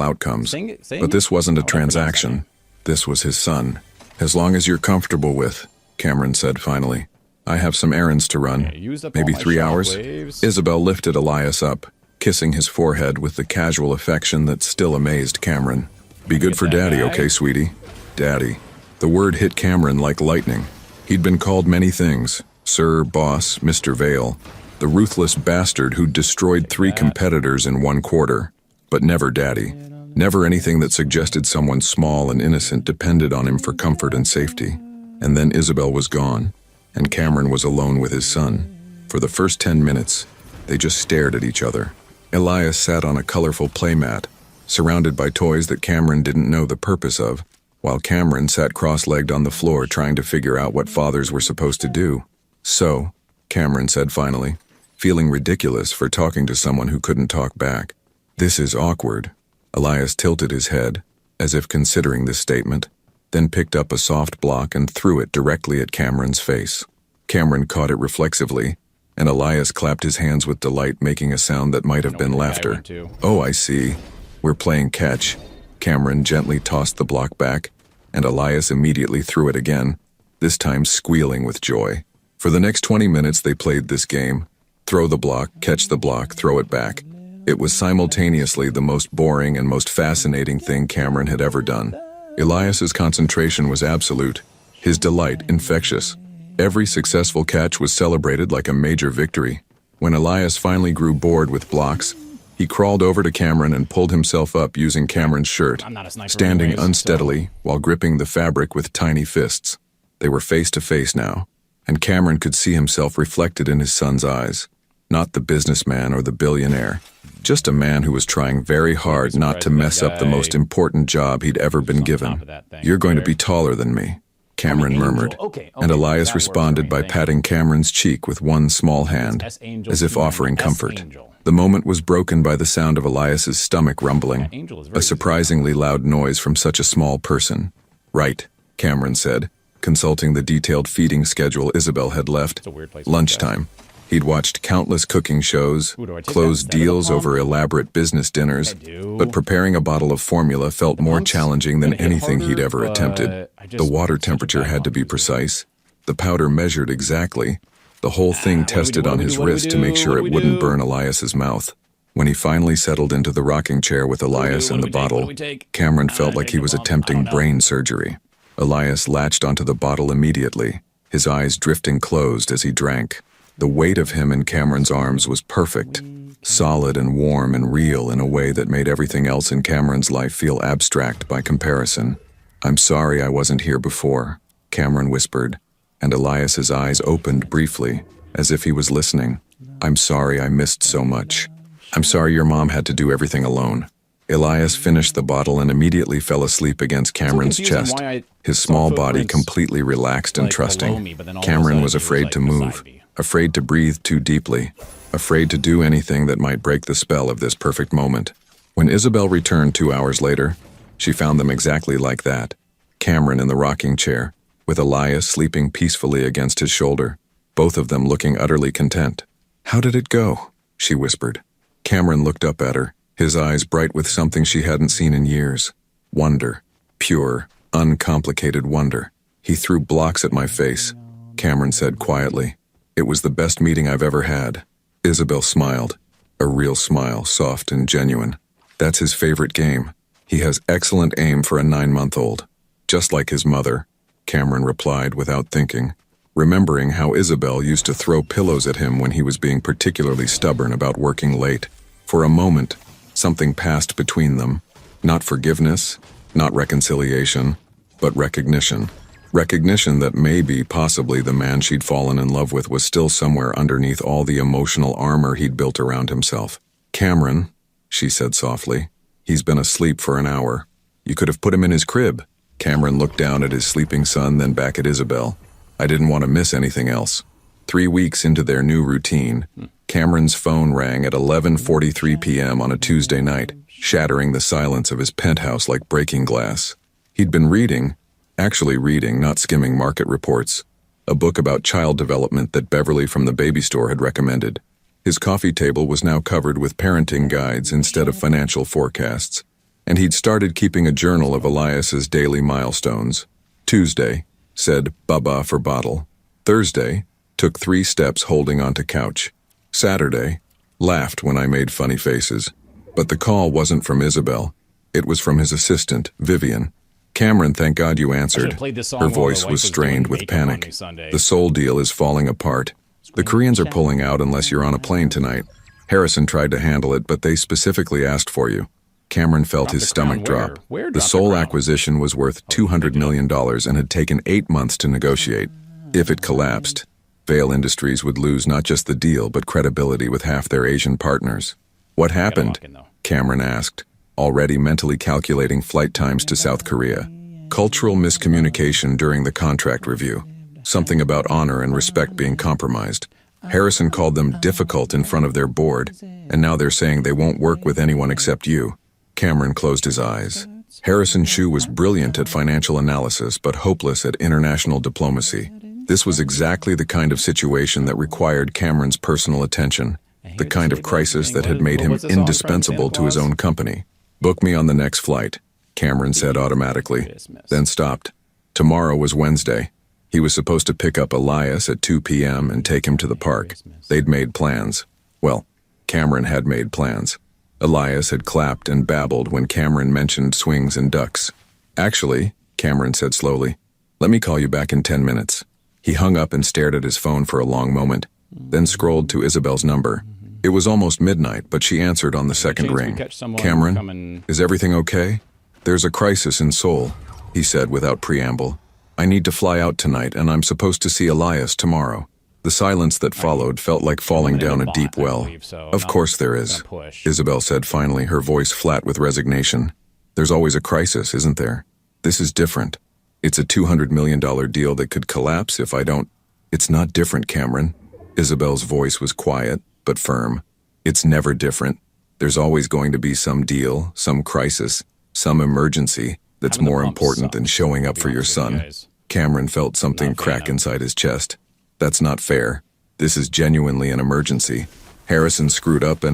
S1: outcomes. But this wasn't a transaction. This was his son. As long as you're comfortable with, Cameron said finally. I have some errands to run. Maybe 3 hours. Isabel lifted Elias up, kissing his forehead with the casual affection that still amazed Cameron. Be good for Daddy, okay, sweetie? Daddy. The word hit Cameron like lightning. He'd been called many things. Sir, boss, Mr. Vale. The ruthless bastard who'd destroyed 3 competitors in 1 quarter. But never Daddy. Never anything that suggested someone small and innocent depended on him for comfort and safety. And then Isabel was gone, and Cameron was alone with his son. For the first 10 minutes, they just stared at each other. Elias sat on a colorful playmat, surrounded by toys that Cameron didn't know the purpose of, while Cameron sat cross-legged on the floor trying to figure out what fathers were supposed to do. So, Cameron said finally, feeling ridiculous for talking to someone who couldn't talk back. This is awkward. Elias tilted his head, as if considering this statement, then picked up a soft block and threw it directly at Cameron's face. Cameron caught it reflexively, and Elias clapped his hands with delight, making a sound that might have been laughter. Oh, I see. We're playing catch. Cameron gently tossed the block back, and Elias immediately threw it again, this time squealing with joy. For the next 20 minutes they played this game. Throw the block, catch the block, throw it back. It was simultaneously the most boring and most fascinating thing Cameron had ever done. Elias's concentration was absolute, his delight infectious. Every successful catch was celebrated like a major victory. When Elias finally grew bored with blocks, he crawled over to Cameron and pulled himself up using Cameron's shirt, standing unsteadily while gripping the fabric with tiny fists. They were face to face now, and Cameron could see himself reflected in his son's eyes. Not the businessman or the billionaire, just a man who was trying very hard not to mess up the most important job he'd ever been given. You're going to be taller than me, Cameron murmured, and Elias responded by patting Cameron's cheek with one small hand, as if offering comfort. The moment was broken by the sound of Elias's stomach rumbling, a surprisingly loud noise from such a small person. Right, Cameron said, consulting the detailed feeding schedule Isabel had left. Lunchtime. He'd watched countless cooking shows, closed deals over elaborate business dinners, but preparing a bottle of formula felt more challenging than anything he'd ever attempted. The water temperature had to be precise, the powder measured exactly, the whole thing tested on his wrist to make sure it wouldn't burn Elias's mouth. When he finally settled into the rocking chair with Elias and the bottle, Cameron felt like he was attempting brain surgery. Elias latched onto the bottle immediately, his eyes drifting closed as he drank. The weight of him in Cameron's arms was perfect, solid and warm and real in a way that made everything else in Cameron's life feel abstract by comparison. I'm sorry I wasn't here before, Cameron whispered, and Elias's eyes opened briefly, as if he was listening. I'm sorry I missed so much. I'm sorry your mom had to do everything alone. Elias finished the bottle and immediately fell asleep against Cameron's chest, his small body completely relaxed and trusting. Cameron was afraid to move, afraid to breathe too deeply, afraid to do anything that might break the spell of this perfect moment. When Isabel returned 2 hours later, she found them exactly like that. Cameron in the rocking chair, with Elias sleeping peacefully against his shoulder, both of them looking utterly content. How did it go? She whispered. Cameron looked up at her, his eyes bright with something she hadn't seen in years. Wonder. Pure, uncomplicated wonder. He threw blocks at my face, Cameron said quietly. It was the best meeting I've ever had. Isabel smiled, a real smile, soft and genuine. That's his favorite game. He has excellent aim for a 9-month-old. Just like his mother, Cameron replied without thinking, remembering how Isabel used to throw pillows at him when he was being particularly stubborn about working late. For a moment, something passed between them. Not forgiveness, not reconciliation, but recognition. Recognition that maybe, possibly, the man she'd fallen in love with was still somewhere underneath all the emotional armor he'd built around himself. Cameron, she said softly, he's been asleep for an hour. You could have put him in his crib. Cameron looked down at his sleeping son, then back at Isabel. I didn't want to miss anything else. 3 weeks into their new routine, Cameron's phone rang at 11:43 p.m. on a Tuesday night, shattering the silence of his penthouse like breaking glass. He'd been reading, actually reading, not skimming market reports, a book about child development that Beverly from the baby store had recommended. His coffee table was now covered with parenting guides instead of financial forecasts, and he'd started keeping a journal of Elias's daily milestones. Tuesday, said Baba for bottle. Thursday, took 3 steps holding onto couch. Saturday, laughed when I made funny faces. But the call wasn't from Isabel. It was from his assistant, Vivian. Cameron, thank God you answered. Her voice was strained with panic. The Seoul deal is falling apart. The Koreans are pulling out unless you're on a plane tonight. Harrison tried to handle it, but they specifically asked for you. Cameron felt his stomach drop. The Seoul acquisition was worth $200 million and had taken 8 months to negotiate. If it collapsed, Vail Industries would lose not just the deal, but credibility with half their Asian partners. What happened? Cameron asked, already mentally calculating flight times to South Korea. Cultural miscommunication during the contract review. Something about honor and respect being compromised. Harrison called them difficult in front of their board, and now they're saying they won't work with anyone except you. Cameron closed his eyes. Harrison Shu was brilliant at financial analysis, but hopeless at international diplomacy. This was exactly the kind of situation that required Cameron's personal attention, the kind of crisis that had made him indispensable to his own company. Book me on the next flight, Cameron said automatically, then stopped. Tomorrow was Wednesday. He was supposed to pick up Elias at 2 p.m. and take him to the park. They'd made plans. Well, Cameron had made plans. Elias had clapped and babbled when Cameron mentioned swings and ducks. Actually, Cameron said slowly, let me call you back in 10 minutes. He hung up and stared at his phone for a long moment, then scrolled to Isabel's number. It was almost midnight, but she answered on the second ring. Cameron, is everything okay? There's a crisis in Seoul, he said without preamble. I need to fly out tonight, and I'm supposed to see Elias tomorrow. The silence that followed felt like falling down a deep well. Of course there is, Isabel said finally, her voice flat with resignation. There's always a crisis, isn't there? This is different. It's a $200 million deal that could collapse if I don't... It's not different, Cameron. Isabel's voice was quiet, but firm. It's never different. There's always going to be some deal, some crisis, some emergency that's more important than showing up for your son. Cameron felt something crack inside his chest. That's not fair. This is genuinely an emergency. Harrison screwed up,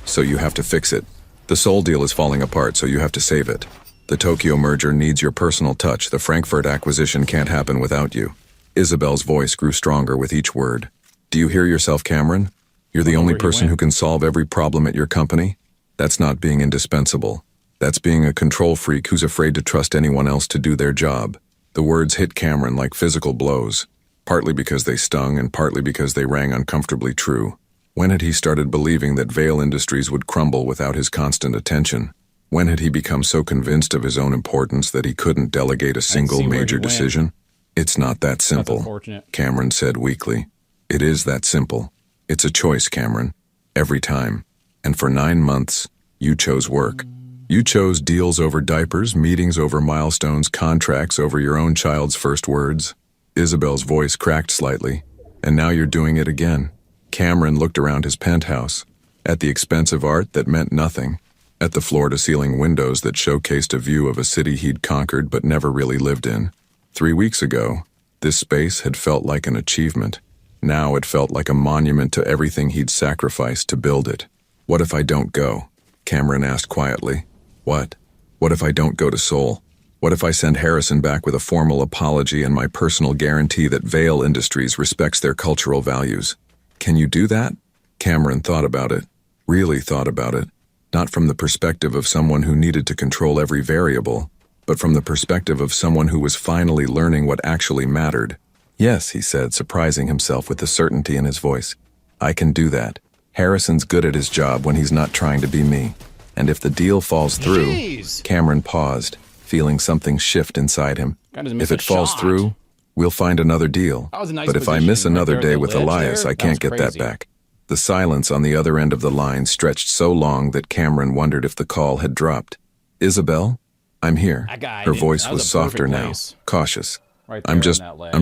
S1: so you have to fix it. The Seoul deal is falling apart, so you have to save it. The Tokyo merger needs your personal touch. The Frankfurt acquisition can't happen without you. Isabel's voice grew stronger with each word. Do you hear yourself, Cameron? You're the only person who can solve every problem at your company? That's not being indispensable. That's being a control freak who's afraid to trust anyone else to do their job. The words hit Cameron like physical blows, partly because they stung and partly because they rang uncomfortably true. When had he started believing that Vail Industries would crumble without his constant attention? When had he become so convinced of his own importance that he couldn't delegate a single major decision? It's not that simple, Cameron said weakly. It is that simple. It's a choice, Cameron. Every time. And for 9 months, you chose work. You chose deals over diapers, meetings over milestones, contracts over your own child's first words. Isabel's voice cracked slightly. And now you're doing it again. Cameron looked around his penthouse, at the expensive art that meant nothing, at the floor-to-ceiling windows that showcased a view of a city he'd conquered but never really lived in. 3 weeks ago, this space had felt like an achievement. Now it felt like a monument to everything he'd sacrificed to build it. What if I don't go? Cameron asked quietly. What? What if I don't go to Seoul? What if I send Harrison back with a formal apology and my personal guarantee that Vail Industries respects their cultural values? Can you do that? Cameron thought about it, really thought about it, not from the perspective of someone who needed to control every variable, but from the perspective of someone who was finally learning what actually mattered. Yes, he said, surprising himself with the certainty in his voice. I can do that. Harrison's good at his job when he's not trying to be me. And if the deal falls through, Cameron paused, feeling something shift inside him. If it falls through, we'll find another deal. But if I miss another day with Elias, I can't get that back. The silence on the other end of the line stretched so long that Cameron wondered if the call had dropped. Isabel? I'm here. Her voice was softer now, cautious. I'm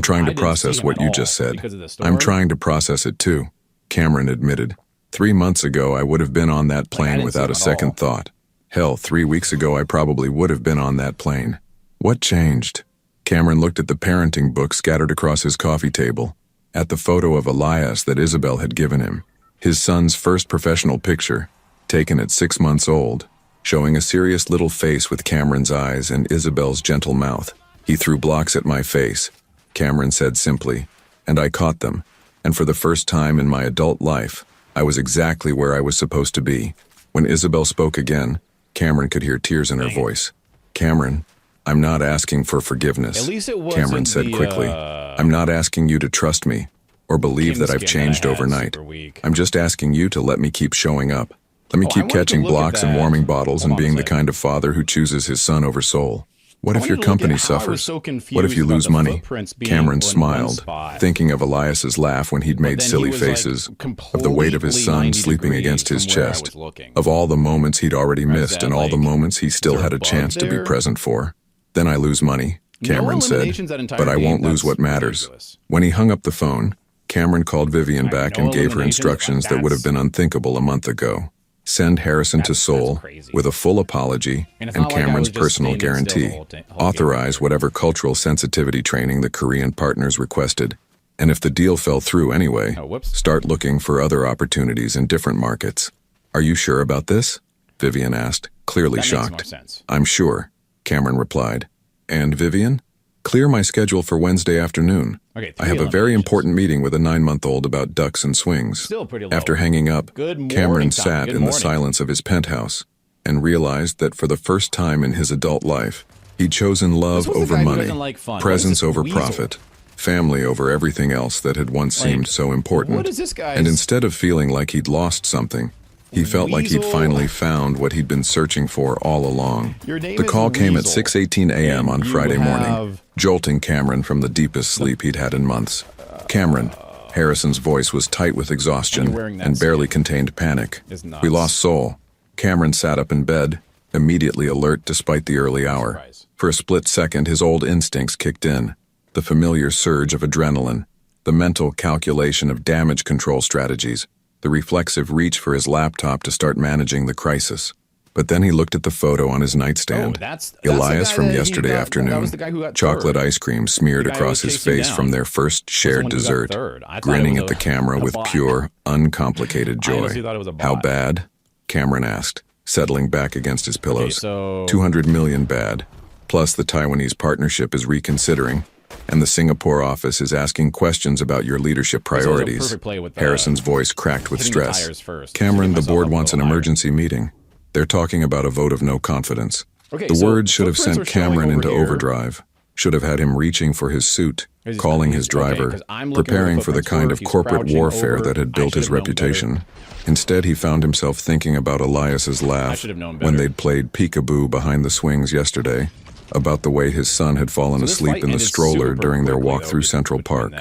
S1: trying to process what you just said. I'm trying to process it too, Cameron admitted. 3 months ago, I would have been on that plane without a second thought. Hell, 3 weeks ago, I probably would have been on that plane. What changed? Cameron looked at the parenting book scattered across his coffee table. at the photo of Elias that Isabel had given him, his son's first professional picture, taken at 6 months old, showing a serious little face with Cameron's eyes and Isabel's gentle mouth. He threw blocks at my face, Cameron said simply, and I caught them, and for the first time in my adult life, I was exactly where I was supposed to be. When Isabel spoke again, Cameron could hear tears in her voice. Cameron, I'm not asking for forgiveness,
S2: At least it wasn't
S1: Cameron said quickly. I'm not asking you to trust me or believe that I've changed overnight. I'm just asking you to let me keep showing up. Let me keep catching blocks and warming bottles and being the kind of father who chooses his son over soul. What if your company suffers? What if you lose money? Cameron smiled, thinking of Elias's laugh when he'd made silly faces, of the weight of his son sleeping against his chest, of all the moments he'd already missed and all the moments he still had a chance to be present for. Then I lose money, Cameron said, but I won't lose what matters. When he hung up the phone, Cameron called Vivian back and gave her instructions that would have been unthinkable a month ago. Send Harrison to Seoul with a full apology and Cameron's personal guarantee. Authorize whatever cultural sensitivity training the Korean partners requested. And if the deal fell through anyway, start looking for other opportunities in different markets. Are you sure about this? Vivian asked, clearly shocked. I'm sure, Cameron replied. And Vivian? Clear my schedule for Wednesday afternoon. I have a very important meeting with a 9-month-old about ducks and swings. After hanging up, Cameron sat in the silence of his penthouse and realized that for the first time in his adult life, he'd chosen love over money, presence over profit, family over everything else that had once seemed so important. And instead of feeling like he'd lost something, he felt like he'd finally found what he'd been searching for all along. The call came at 6:18 a.m. on Friday morning, jolting Cameron from the deepest sleep he'd had in months. Cameron, Harrison's voice was tight with exhaustion and barely contained panic. We lost Seoul. Cameron sat up in bed, immediately alert despite the early hour. For a split second, his old instincts kicked in. The familiar surge of adrenaline, the mental calculation of damage control strategies, the reflexive reach for his laptop to start managing the crisis. But then he looked at the photo on his nightstand. Elias from yesterday afternoon, chocolate ice cream smeared across his face from their first shared dessert, grinning at the camera with pure, uncomplicated joy. How bad? Cameron asked, settling back against his pillows. 200 million bad, plus the Taiwanese partnership is reconsidering, and the Singapore office is asking questions about your leadership priorities. Harrison's voice cracked with stress. Cameron, the board wants an emergency meeting. They're talking about a vote of no confidence. The words should have sent Cameron into overdrive, should have had him reaching for his suit, calling his driver, preparing for the kind of corporate warfare that had built his reputation. Instead, he found himself thinking about Elias's laugh when they'd played peekaboo behind the swings yesterday, about the way his son had fallen asleep in the stroller during their walk through Central Park.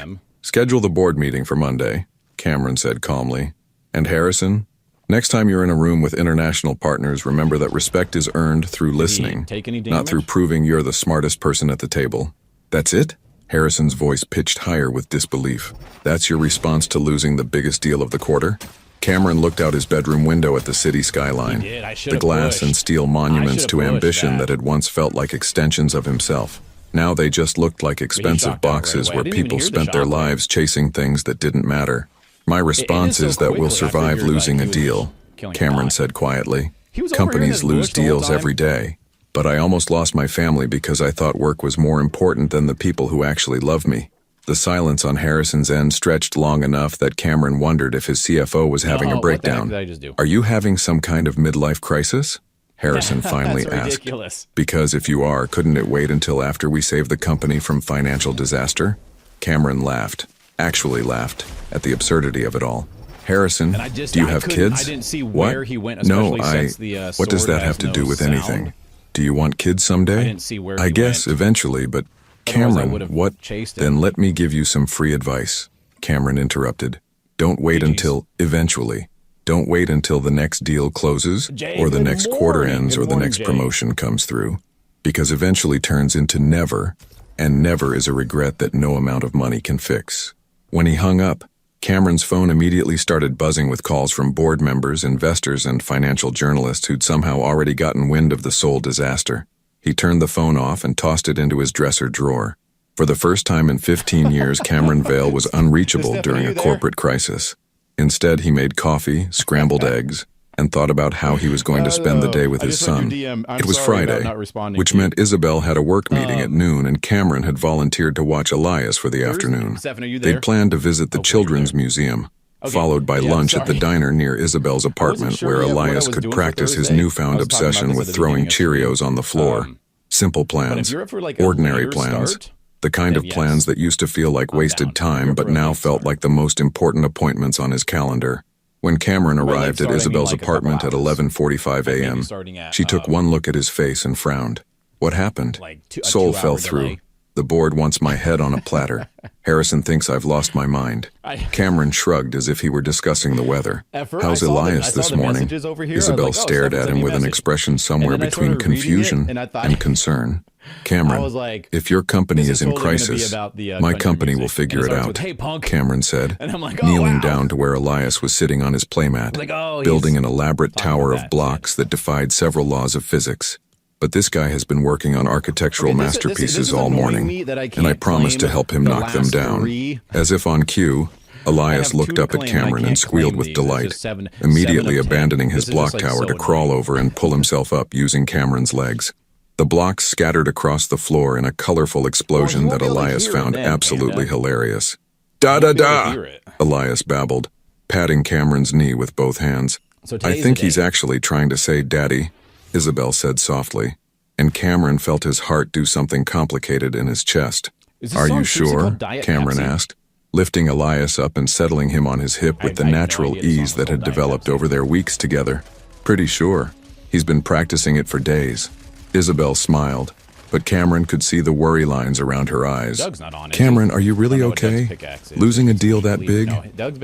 S1: Schedule the board meeting for Monday, Cameron said calmly. And Harrison, next time you're in a room with international partners, remember that respect is earned through listening, not through proving you're the smartest person at the table. That's it? Harrison's voice pitched higher with disbelief. That's your response to losing the biggest deal of the quarter? Cameron looked out his bedroom window at the city skyline, the glass and steel monuments to ambition that had once felt like extensions of himself. Now they just looked like expensive boxes where people spent their lives chasing things that didn't matter. My response is that we'll survive losing a deal, Cameron said quietly. Companies lose deals every day, but I almost lost my family because I thought work was more important than the people who actually love me. The silence on Harrison's end stretched long enough that Cameron wondered if his CFO was having a breakdown. Are you having some kind of midlife crisis? Harrison finally asked. Because if you are, couldn't it wait until after we save the company from financial disaster? Cameron laughed, actually laughed, at the absurdity of it all. Harrison, do you have kids? What? No, what does that have to do with anything? Do you want kids someday? I guess eventually, but Cameron, what? Then let me give you some free advice, Cameron interrupted. Don't wait until eventually. Don't wait until the next deal closes, or the next quarter ends, or the next promotion comes through. Because eventually turns into never, and never is a regret that no amount of money can fix. When he hung up, Cameron's phone immediately started buzzing with calls from board members, investors, and financial journalists who'd somehow already gotten wind of the Seoul disaster. He turned the phone off and tossed it into his dresser drawer. For the first time in 15 years, Cameron Vale was unreachable during a corporate crisis. Instead, he made coffee, scrambled eggs, and thought about how he was going to spend the day with his son. It was Friday, which meant Isabel had a work meeting at noon and Cameron had volunteered to watch Elias for the afternoon. They'd planned to visit the Children's Museum, followed by lunch at the diner near Isabel's apartment where Elias could practice his newfound obsession with throwing Cheerios on the floor. Simple plans, ordinary plans. The kind of plans that used to feel like wasted time but now felt like the most important appointments on his calendar. When Cameron arrived at Isabel's apartment at 11:45 a.m., she took one look at his face and frowned. What happened? Soul fell through. The board wants my head on a platter. Harrison thinks I've lost my mind. Cameron shrugged as if he were discussing the weather. How's Elias this morning? Isabel stared at him with an expression somewhere between confusion and concern. Cameron, if your company is in crisis, my company will figure it out, Cameron said, kneeling down to where Elias was sitting on his playmat, building an elaborate tower of blocks that defied several laws of physics. But this guy has been working on architectural masterpieces all morning, and I promised to help him knock them down. As if on cue, Elias looked up at Cameron and squealed with delight, immediately abandoning his block tower to crawl over and pull himself up using Cameron's legs. The blocks scattered across the floor in a colorful explosion that Elias found absolutely hilarious. Da-da-da, Elias babbled, patting Cameron's knee with both hands. I think he's actually trying to say daddy, Isabel said softly, and Cameron felt his heart do something complicated in his chest. Are you sure? Cameron asked, lifting Elias up and settling him on his hip with the natural ease that had developed over their weeks together. Pretty sure. He's been practicing it for days. Isabel smiled, but Cameron could see the worry lines around her eyes. Cameron, are you really okay? Losing a deal that big?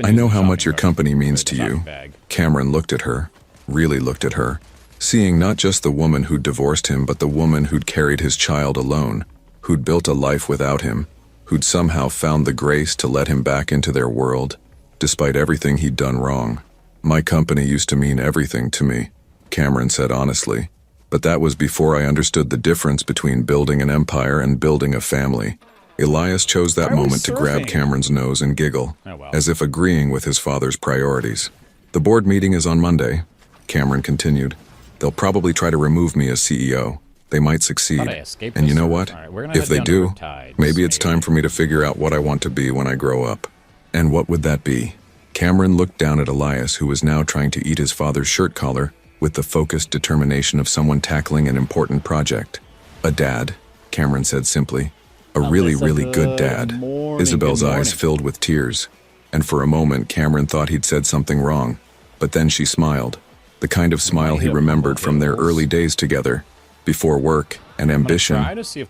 S1: I know how much your company means to you. Cameron looked at her, really looked at her, seeing not just the woman who'd divorced him, but the woman who'd carried his child alone, who'd built a life without him, who'd somehow found the grace to let him back into their world, despite everything he'd done wrong. My company used to mean everything to me, Cameron said honestly. But that was before I understood the difference between building an empire and building a family. Elias chose that moment to grab Cameron's nose and giggle, as if agreeing with his father's priorities. The board meeting is on Monday, Cameron continued. They'll probably try to remove me as CEO. They might succeed. And you know what? If they do, maybe it's time for me to figure out what I want to be when I grow up. And what would that be? Cameron looked down at Elias, who was now trying to eat his father's shirt collar, with the focused determination of someone tackling an important project. A dad, Cameron said simply. A really, really good dad. Isabel's eyes filled with tears, and for a moment Cameron thought he'd said something wrong, but then she smiled, the kind of smile he remembered from their early days together, before work and ambition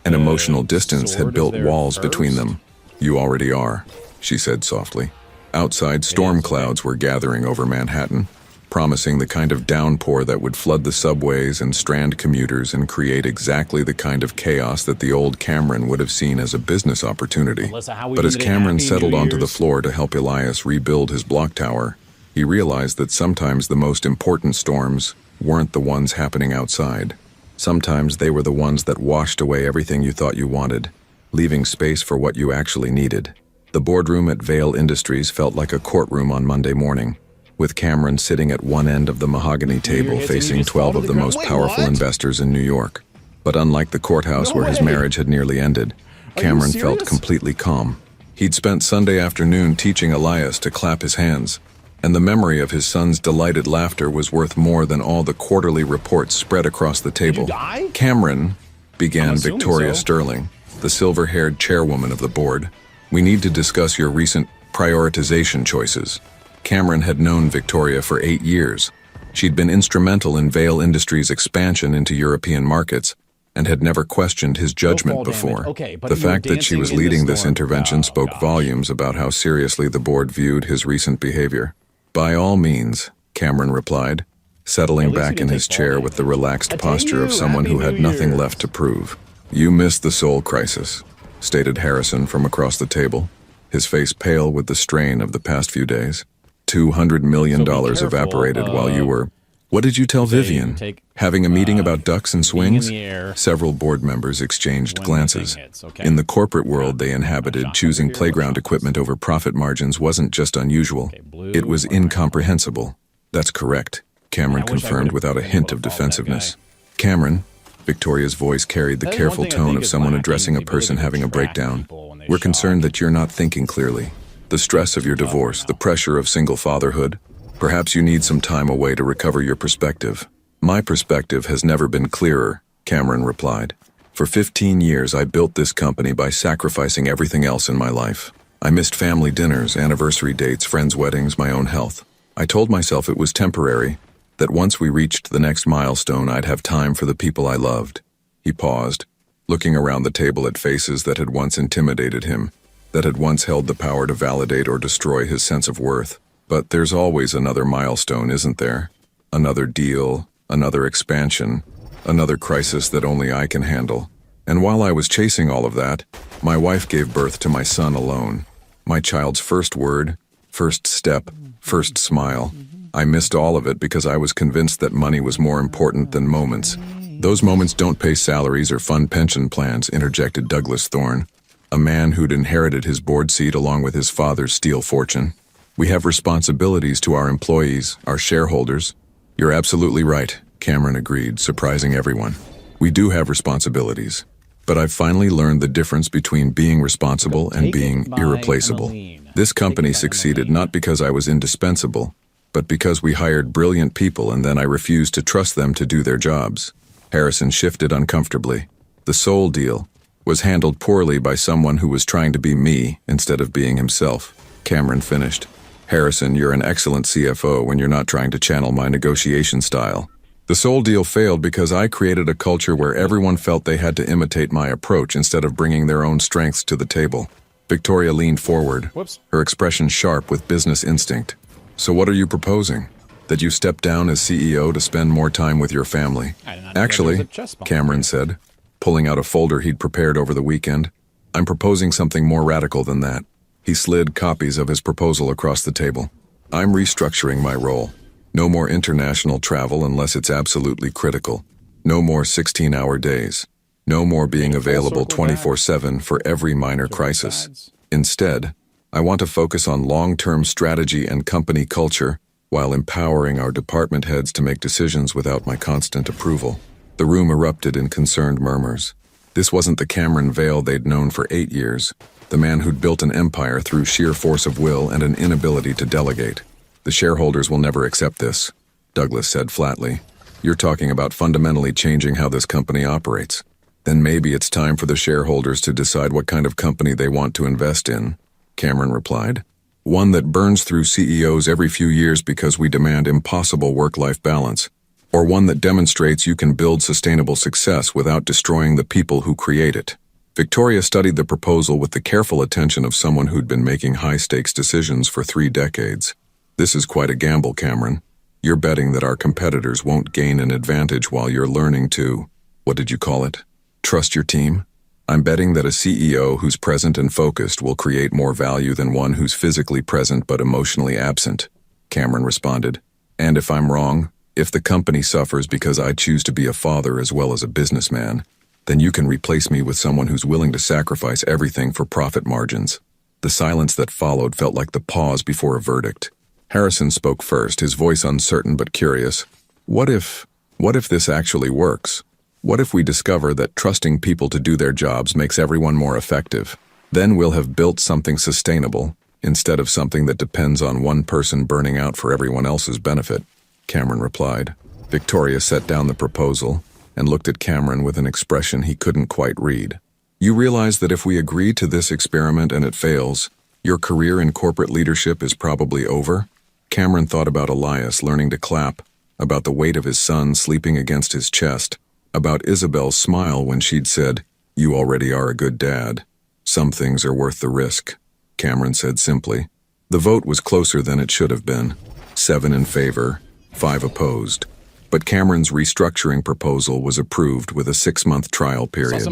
S1: and emotional distance had built walls between them. You already are, she said softly. Outside, storm clouds were gathering over Manhattan, promising the kind of downpour that would flood the subways and strand commuters and create exactly the kind of chaos that the old Cameron would have seen as a business opportunity. But as Cameron settled onto the floor to help Elias rebuild his block tower, he realized that sometimes the most important storms weren't the ones happening outside. Sometimes they were the ones that washed away everything you thought you wanted, leaving space for what you actually needed. The boardroom at Vale Industries felt like a courtroom on Monday morning, with Cameron sitting at one end of the mahogany table facing 12 of the most powerful investors in New York. But unlike the courthouse where his marriage had nearly ended, Cameron felt completely calm. He'd spent Sunday afternoon teaching Elias to clap his hands, and the memory of his son's delighted laughter was worth more than all the quarterly reports spread across the table. Cameron, began Victoria Sterling, the silver-haired chairwoman of the board, we need to discuss your recent prioritization choices. Cameron had known Victoria for 8 years. She'd been instrumental in Vale Industries' expansion into European markets and had never questioned his judgment before. The fact that she was leading this intervention spoke volumes about how seriously the board viewed his recent behavior. By all means, Cameron replied, settling back in his chair with the relaxed posture of someone who had nothing left to prove. You missed the soul crisis, stated Harrison from across the table, his face pale with the strain of the past few days. $200 million evaporated while you were What did you tell
S2: So you
S1: Vivian?
S2: take,
S1: Having a meeting about ducks and
S2: being in
S1: swings?
S2: the air
S1: Several board members exchanged
S2: when the
S1: glances.
S2: thing hits, okay?
S1: In the corporate world they inhabited,
S2: shot
S1: choosing
S2: number here,
S1: playground
S2: what shot
S1: equipment over profit margins wasn't just unusual.
S2: Okay, blue,
S1: It was
S2: one right.
S1: incomprehensible. That's correct, Cameron
S2: I wish I
S1: confirmed
S2: would've
S1: without a
S2: been
S1: hint
S2: able
S1: of
S2: to follow that
S1: defensiveness.
S2: guy.
S1: Cameron, Victoria's voice carried the
S2: That is
S1: careful
S2: one thing I
S1: tone
S2: think
S1: of
S2: is
S1: someone
S2: lacking,
S1: addressing
S2: is
S1: a
S2: the ability
S1: person
S2: to
S1: having a
S2: track
S1: breakdown.
S2: people when they
S1: We're
S2: shock.
S1: concerned that you're not thinking clearly. The stress of your
S2: Tough right
S1: divorce, the
S2: now.
S1: pressure of single fatherhood. Perhaps you need some time away to recover your perspective. My perspective has never been clearer, Cameron replied. For 15 years, I built this company by sacrificing everything else in my life. I missed family dinners, anniversary dates, friends' weddings, my own health. I told myself it was temporary, that once we reached the next milestone, I'd have time for the people I loved. He paused, looking around the table at faces that had once intimidated him, that had once held the power to validate or destroy his sense of worth. But there's always another milestone, isn't there? Another deal, another expansion, another crisis that only I can handle. And while I was chasing all of that, my wife gave birth to my son alone. My child's first word, first step, first smile. I missed all of it because I was convinced that money was more important than moments. Those moments don't pay salaries or fund pension plans, interjected Douglas Thorne, a man who'd inherited his board seat along with his father's steel fortune. We have responsibilities to our employees, our shareholders. You're absolutely right, Cameron agreed, surprising everyone. We do have responsibilities. But I've finally learned the difference between being responsible and being irreplaceable. This company succeeded not because I was indispensable, but because we hired brilliant people and then I refused to trust them to do their jobs. Harrison shifted uncomfortably. The Soul deal was handled poorly by someone who was trying to be me instead of being himself. Cameron finished. Harrison, you're an excellent CFO when you're not trying to channel my negotiation style. The Soul deal failed because I created a culture where everyone felt they had to imitate my approach instead of bringing their own strengths to the table. Victoria leaned forward, her expression sharp with business instinct. So what are you proposing? That you step down as CEO to spend more time with your family? Actually, Cameron said, pulling out a folder he'd prepared over the weekend, I'm proposing something more radical than that. He slid copies of his proposal across the table. I'm restructuring my role. No more international travel unless it's absolutely critical. No more 16-hour days. No more being available 24/7 for every minor crisis. Instead, I want to focus on long-term strategy and company culture while empowering our department heads to make decisions without my constant approval. The room erupted in concerned murmurs. This wasn't the Cameron Vale they'd known for 8 years, the man who'd built an empire through sheer force of will and an inability to delegate. The shareholders will never accept this, Douglas said flatly. You're talking about fundamentally changing how this company operates. Then maybe it's time for the shareholders to decide what kind of company they want to invest in, Cameron replied. One that burns through CEOs every few years because we demand impossible work-life balance, or one that demonstrates you can build sustainable success without destroying the people who create it. Victoria studied the proposal with the careful attention of someone who'd been making high-stakes decisions for 3 decades. This is quite a gamble, Cameron. You're betting that our competitors won't gain an advantage while you're learning to, what did you call it? Trust your team? I'm betting that a CEO who's present and focused will create more value than one who's physically present but emotionally absent, Cameron responded. And if I'm wrong, if the company suffers because I choose to be a father as well as a businessman, then you can replace me with someone who's willing to sacrifice everything for profit margins. The silence that followed felt like the pause before a verdict. Harrison spoke first, his voice uncertain but curious. What if this actually works? What if we discover that trusting people to do their jobs makes everyone more effective? Then we'll have built something sustainable, instead of something that depends on one person burning out for everyone else's benefit, Cameron replied. Victoria set down the proposal and looked at Cameron with an expression he couldn't quite read. You realize that if we agree to this experiment and it fails, your career in corporate leadership is probably over? Cameron thought about Elias learning to clap, about the weight of his son sleeping against his chest, about Isabel's smile when she'd said, "You already are a good dad." Some things are worth the risk, Cameron said simply. The vote was closer than it should have been. 7 in favor, 5 opposed. But Cameron's restructuring proposal was approved with a 6-month trial period.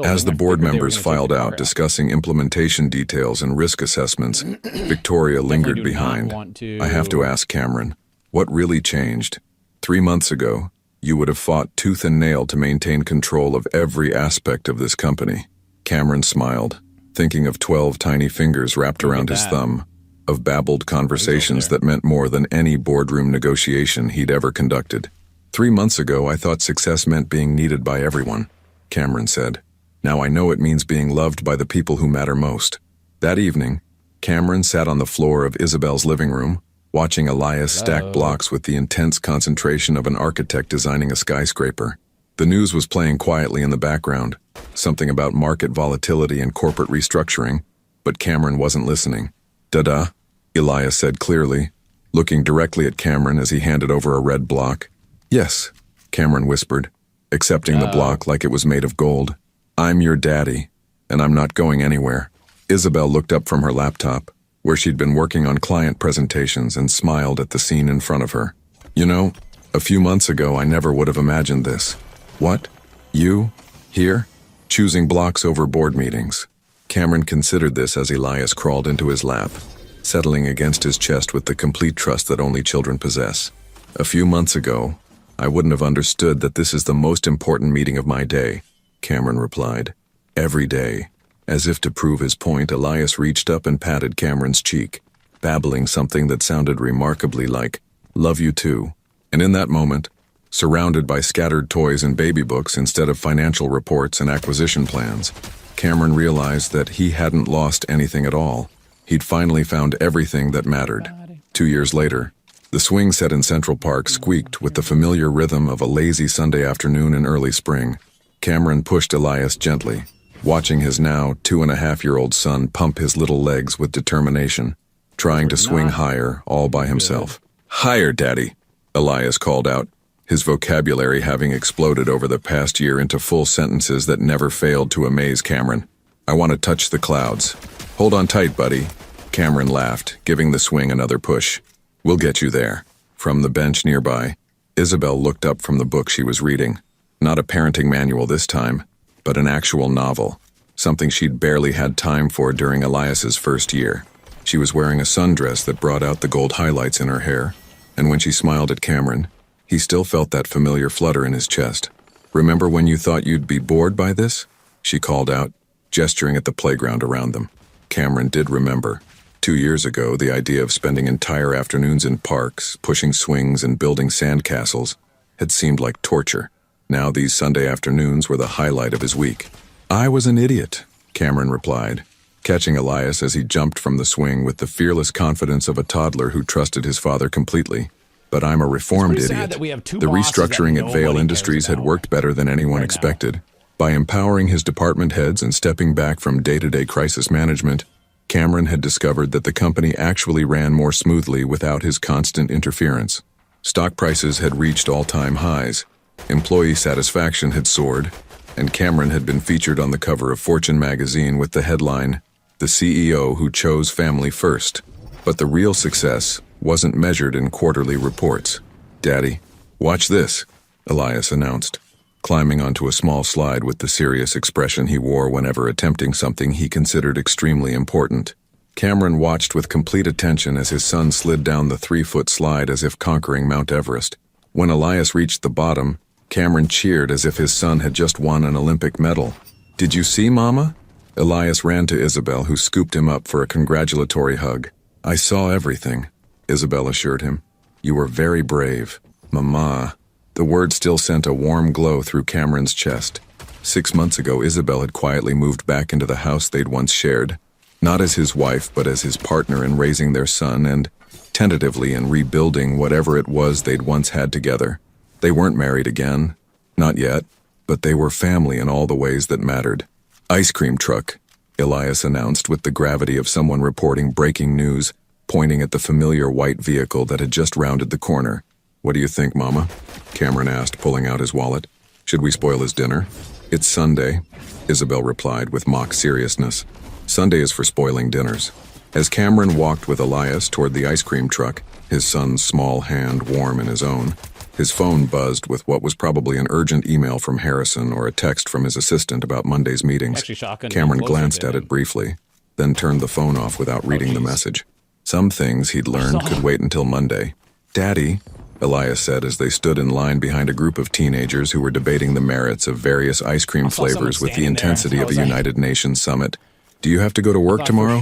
S1: As the board members filed out discussing implementation details and risk assessments, Victoria lingered behind. I have to ask Cameron, what really changed? 3 months ago, you would have fought tooth and nail to maintain control of every aspect of this company. Cameron smiled, thinking of 12 tiny fingers wrapped around his thumb, of babbled conversations that meant more than any boardroom negotiation he'd ever conducted. 3 months ago, I thought success meant being needed by everyone, Cameron said. Now I know it means being loved by the people who matter most. That evening, Cameron sat on the floor of Isabel's living room, watching Elias stack blocks with the intense concentration of an architect designing a skyscraper. The news was playing quietly in the background, something about market volatility and corporate restructuring, but Cameron wasn't listening. "Da-da," Elias said clearly, looking directly at Cameron as he handed over a red block. "Yes," Cameron whispered, accepting the block like it was made of gold. "I'm your daddy, and I'm not going anywhere." Isabel looked up from her laptop, where she'd been working on client presentations, and smiled at the scene in front of her. "You know, a few months ago I never would have imagined this." "What? You? Here? Choosing blocks over board meetings?" Cameron considered this as Elias crawled into his lap, settling against his chest with the complete trust that only children possess. "A few months ago, I wouldn't have understood that this is the most important meeting of my day," Cameron replied. "Every day." As if to prove his point, Elias reached up and patted Cameron's cheek, babbling something that sounded remarkably like, "Love you too." And in that moment, surrounded by scattered toys and baby books instead of financial reports and acquisition plans, Cameron realized that he hadn't lost anything at all. He'd finally found everything that mattered. 2 years later, the swing set in Central Park squeaked with the familiar rhythm of a lazy Sunday afternoon in early spring. Cameron pushed Elias gently, watching his now 2.5-year-old son pump his little legs with determination, trying to swing higher all by himself. "Higher, Daddy," Elias called out, his vocabulary having exploded over the past year into full sentences that never failed to amaze Cameron. "I want to touch the clouds." "Hold on tight, buddy," Cameron laughed, giving the swing another push. "We'll get you there." From the bench nearby, Isabel looked up from the book she was reading. Not a parenting manual this time, but an actual novel, something she'd barely had time for during Elias's first year. She was wearing a sundress that brought out the gold highlights in her hair, and when she smiled at Cameron, he still felt that familiar flutter in his chest. "Remember when you thought you'd be bored by this?" she called out, gesturing at the playground around them. Cameron did remember. 2 years ago, the idea of spending entire afternoons in parks, pushing swings and building sandcastles, had seemed like torture. Now these Sunday afternoons were the highlight of his week. "I was an idiot," Cameron replied, catching Elias as he jumped from the swing with the fearless confidence of a toddler who trusted his father completely. "But I'm a reformed idiot." The restructuring at Vail Industries had worked better than anyone expected. By empowering his department heads and stepping back from day-to-day crisis management, Cameron had discovered that the company actually ran more smoothly without his constant interference. Stock prices had reached all-time highs. Employee satisfaction had soared, and Cameron had been featured on the cover of Fortune magazine with the headline, "The CEO Who Chose Family First." But the real success wasn't measured in quarterly reports. "Daddy, watch this," Elias announced, climbing onto a small slide with the serious expression he wore whenever attempting something he considered extremely important. Cameron watched with complete attention as his son slid down the 3-foot slide as if conquering Mount Everest. When Elias reached the bottom, Cameron cheered as if his son had just won an Olympic medal. "Did you see, Mama?" Elias ran to Isabel, who scooped him up for a congratulatory hug. "I saw everything," Isabel assured him. "You were very brave." "Mama." The word still sent a warm glow through Cameron's chest. 6 months ago, Isabel had quietly moved back into the house they'd once shared, not as his wife but as his partner in raising their son and, tentatively, in rebuilding whatever it was they'd once had together. They weren't married again, not yet, but they were family in all the ways that mattered. "Ice cream truck," Elias announced with the gravity of someone reporting breaking news, pointing at the familiar white vehicle that had just rounded the corner. "What do you think, Mama?" Cameron asked, pulling out his wallet. "Should we spoil his dinner?" "It's Sunday," Isabel replied with mock seriousness. "Sunday is for spoiling dinners." As Cameron walked with Elias toward the ice cream truck, his son's small hand warm in his own, his phone buzzed with what was probably an urgent email from Harrison or a text from his assistant about Monday's meetings. Cameron glanced at it briefly, then turned the phone off without reading the message. Some things, he'd learned, could wait until Monday. "Daddy," Elias said as they stood in line behind a group of teenagers who were debating the merits of various ice cream flavors with the intensity of a United Nations summit. Do you have to go to work tomorrow?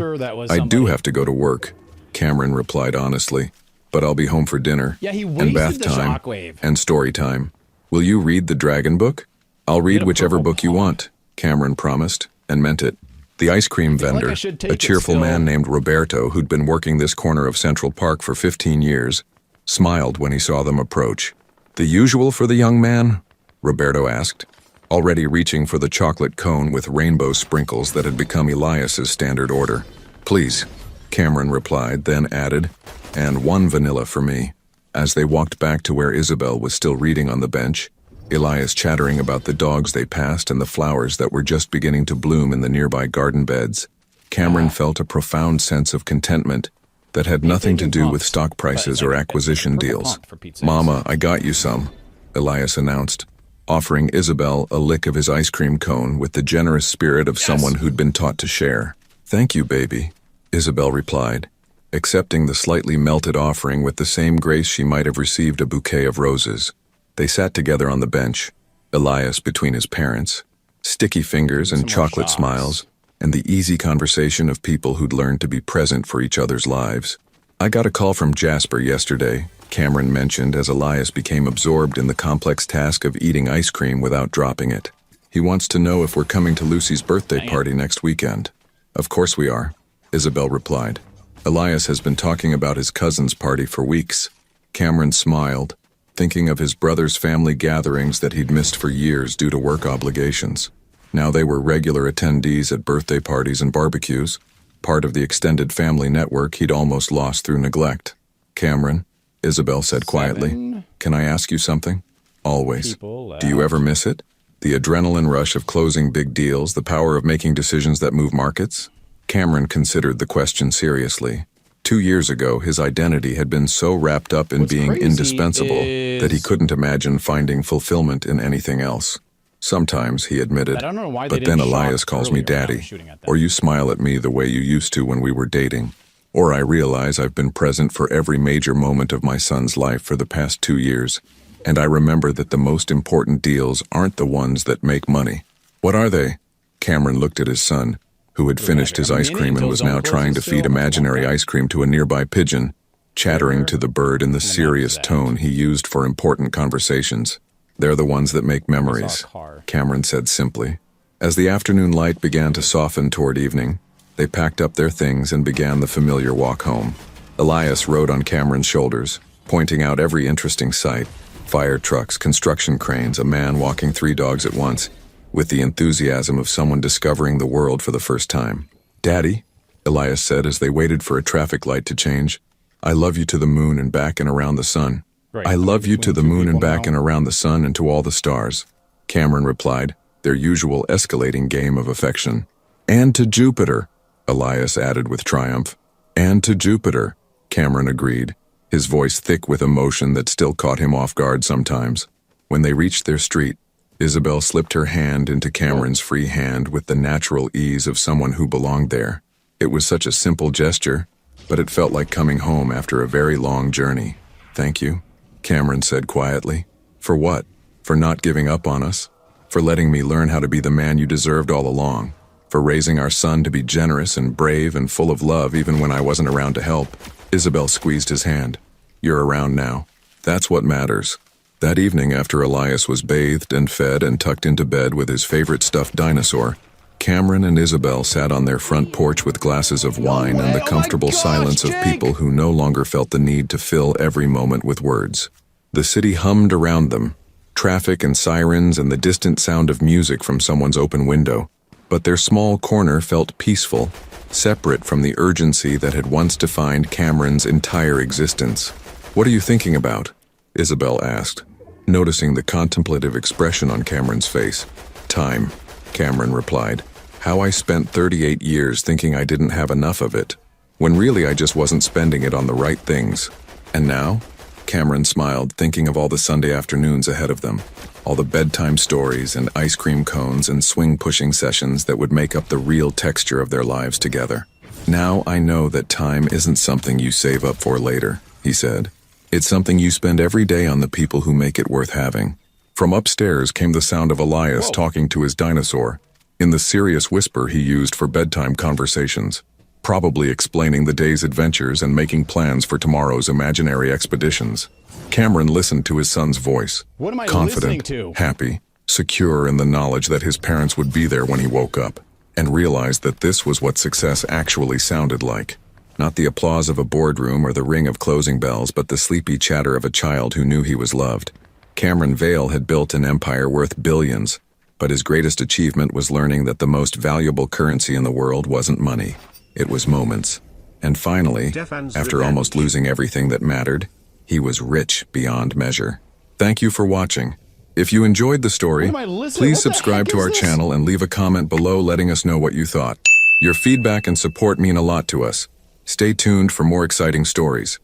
S1: I do have to go to work, Cameron replied honestly, but I'll be home for dinner, and bath time, and story time. Will you read the dragon book? I'll read whichever book you want, Cameron promised, and meant it. The ice cream vendor, a cheerful man named Roberto who'd been working this corner of Central Park for 15 years, smiled when he saw them approach. The usual for the young man? Roberto asked, already reaching for the chocolate cone with rainbow sprinkles that had become Elias's standard order. Please, Cameron replied, then added, and one vanilla for me. As they walked back to where Isabel was still reading on the bench, Elias chattering about the dogs they passed and the flowers that were just beginning to bloom in the nearby garden beds, Cameron felt a profound sense of contentment that had nothing to do with stock prices or acquisition deals. Mama, I got you some, Elias announced, offering Isabel a lick of his ice cream cone with the generous spirit of someone who'd been taught to share. Thank you, baby, Isabel replied, accepting the slightly melted offering with the same grace she might have received a bouquet of roses. They sat together on the bench, Elias between his parents, sticky fingers and chocolate smiles, and the easy conversation of people who'd learned to be present for each other's lives. I got a call from Jasper yesterday, Cameron mentioned as Elias became absorbed in the complex task of eating ice cream without dropping it. He wants to know if we're coming to Lucy's birthday party next weekend. Of course we are, Isabel replied. Elias has been talking about his cousin's party for weeks. Cameron smiled, thinking of his brother's family gatherings that he'd missed for years due to work obligations. Now they were regular attendees at birthday parties and barbecues, part of the extended family network he'd almost lost through neglect. Cameron, Isabel said quietly, can I ask you something? Always. Do you ever miss it? The adrenaline rush of closing big deals, the power of making decisions that move markets? Cameron considered the question seriously. 2 years ago, his identity had been so wrapped up in being indispensable that he couldn't imagine finding fulfillment in anything else. Sometimes, he admitted, but then Elias calls me daddy, or you smile at me the way you used to when we were dating, or I realize I've been present for every major moment of my son's life for the past 2 years, and I remember that the most important deals aren't the ones that make money. What are they? Cameron looked at his son, who had finished his ice cream and was now trying to feed imaginary ice cream to a nearby pigeon, chattering to the bird in the serious tone he used for important conversations. They're the ones that make memories, Cameron said simply. As the afternoon light began to soften toward evening, they packed up their things and began the familiar walk home. Elias rode on Cameron's shoulders, pointing out every interesting sight: fire trucks, construction cranes, a man walking 3 dogs at once, with the enthusiasm of someone discovering the world for the first time. Daddy, Elias said as they waited for a traffic light to change, I love you to the moon and back and around the sun. I love you to the moon and back and around the sun and to all the stars, Cameron replied, their usual escalating game of affection. And to Jupiter, Elias added with triumph. And to Jupiter, Cameron agreed, his voice thick with emotion that still caught him off guard sometimes. When they reached their street, Isabel slipped her hand into Cameron's free hand with the natural ease of someone who belonged there. It was such a simple gesture, but it felt like coming home after a very long journey. Thank you, Cameron said quietly. For what? For not giving up on us? For letting me learn how to be the man you deserved all along? For raising our son to be generous and brave and full of love even when I wasn't around to help? Isabel squeezed his hand. You're around now. That's what matters. That evening, after Elias was bathed and fed and tucked into bed with his favorite stuffed dinosaur, Cameron and Isabel sat on their front porch with glasses of wine and the comfortable silence of people who no longer felt the need to fill every moment with words. The city hummed around them, traffic and sirens and the distant sound of music from someone's open window, but their small corner felt peaceful, separate from the urgency that had once defined Cameron's entire existence. What are you thinking about? Isabel asked, noticing the contemplative expression on Cameron's face. Time, Cameron replied. How I spent 38 years thinking I didn't have enough of it, when really I just wasn't spending it on the right things. And now? Cameron smiled, thinking of all the Sunday afternoons ahead of them, all the bedtime stories and ice cream cones and swing-pushing sessions that would make up the real texture of their lives together. Now I know that time isn't something you save up for later, he said. It's something you spend every day on the people who make it worth having. From upstairs came the sound of Elias talking to his dinosaur, in the serious whisper he used for bedtime conversations, probably explaining the day's adventures and making plans for tomorrow's imaginary expeditions. Cameron listened to his son's voice,
S2: What am I
S1: confident,
S2: listening to?
S1: happy, secure in the knowledge that his parents would be there when he woke up, and realized that this was what success actually sounded like. Not the applause of a boardroom or the ring of closing bells, but the sleepy chatter of a child who knew he was loved. Cameron Vale had built an empire worth billions, but his greatest achievement was learning that the most valuable currency in the world wasn't money. It was moments. And finally, after almost losing everything that mattered, he was rich beyond measure. Thank you for watching. If you enjoyed the story, please subscribe to our channel and leave a comment below letting us know what you thought. Your feedback and support mean a lot to us. Stay tuned for more exciting stories.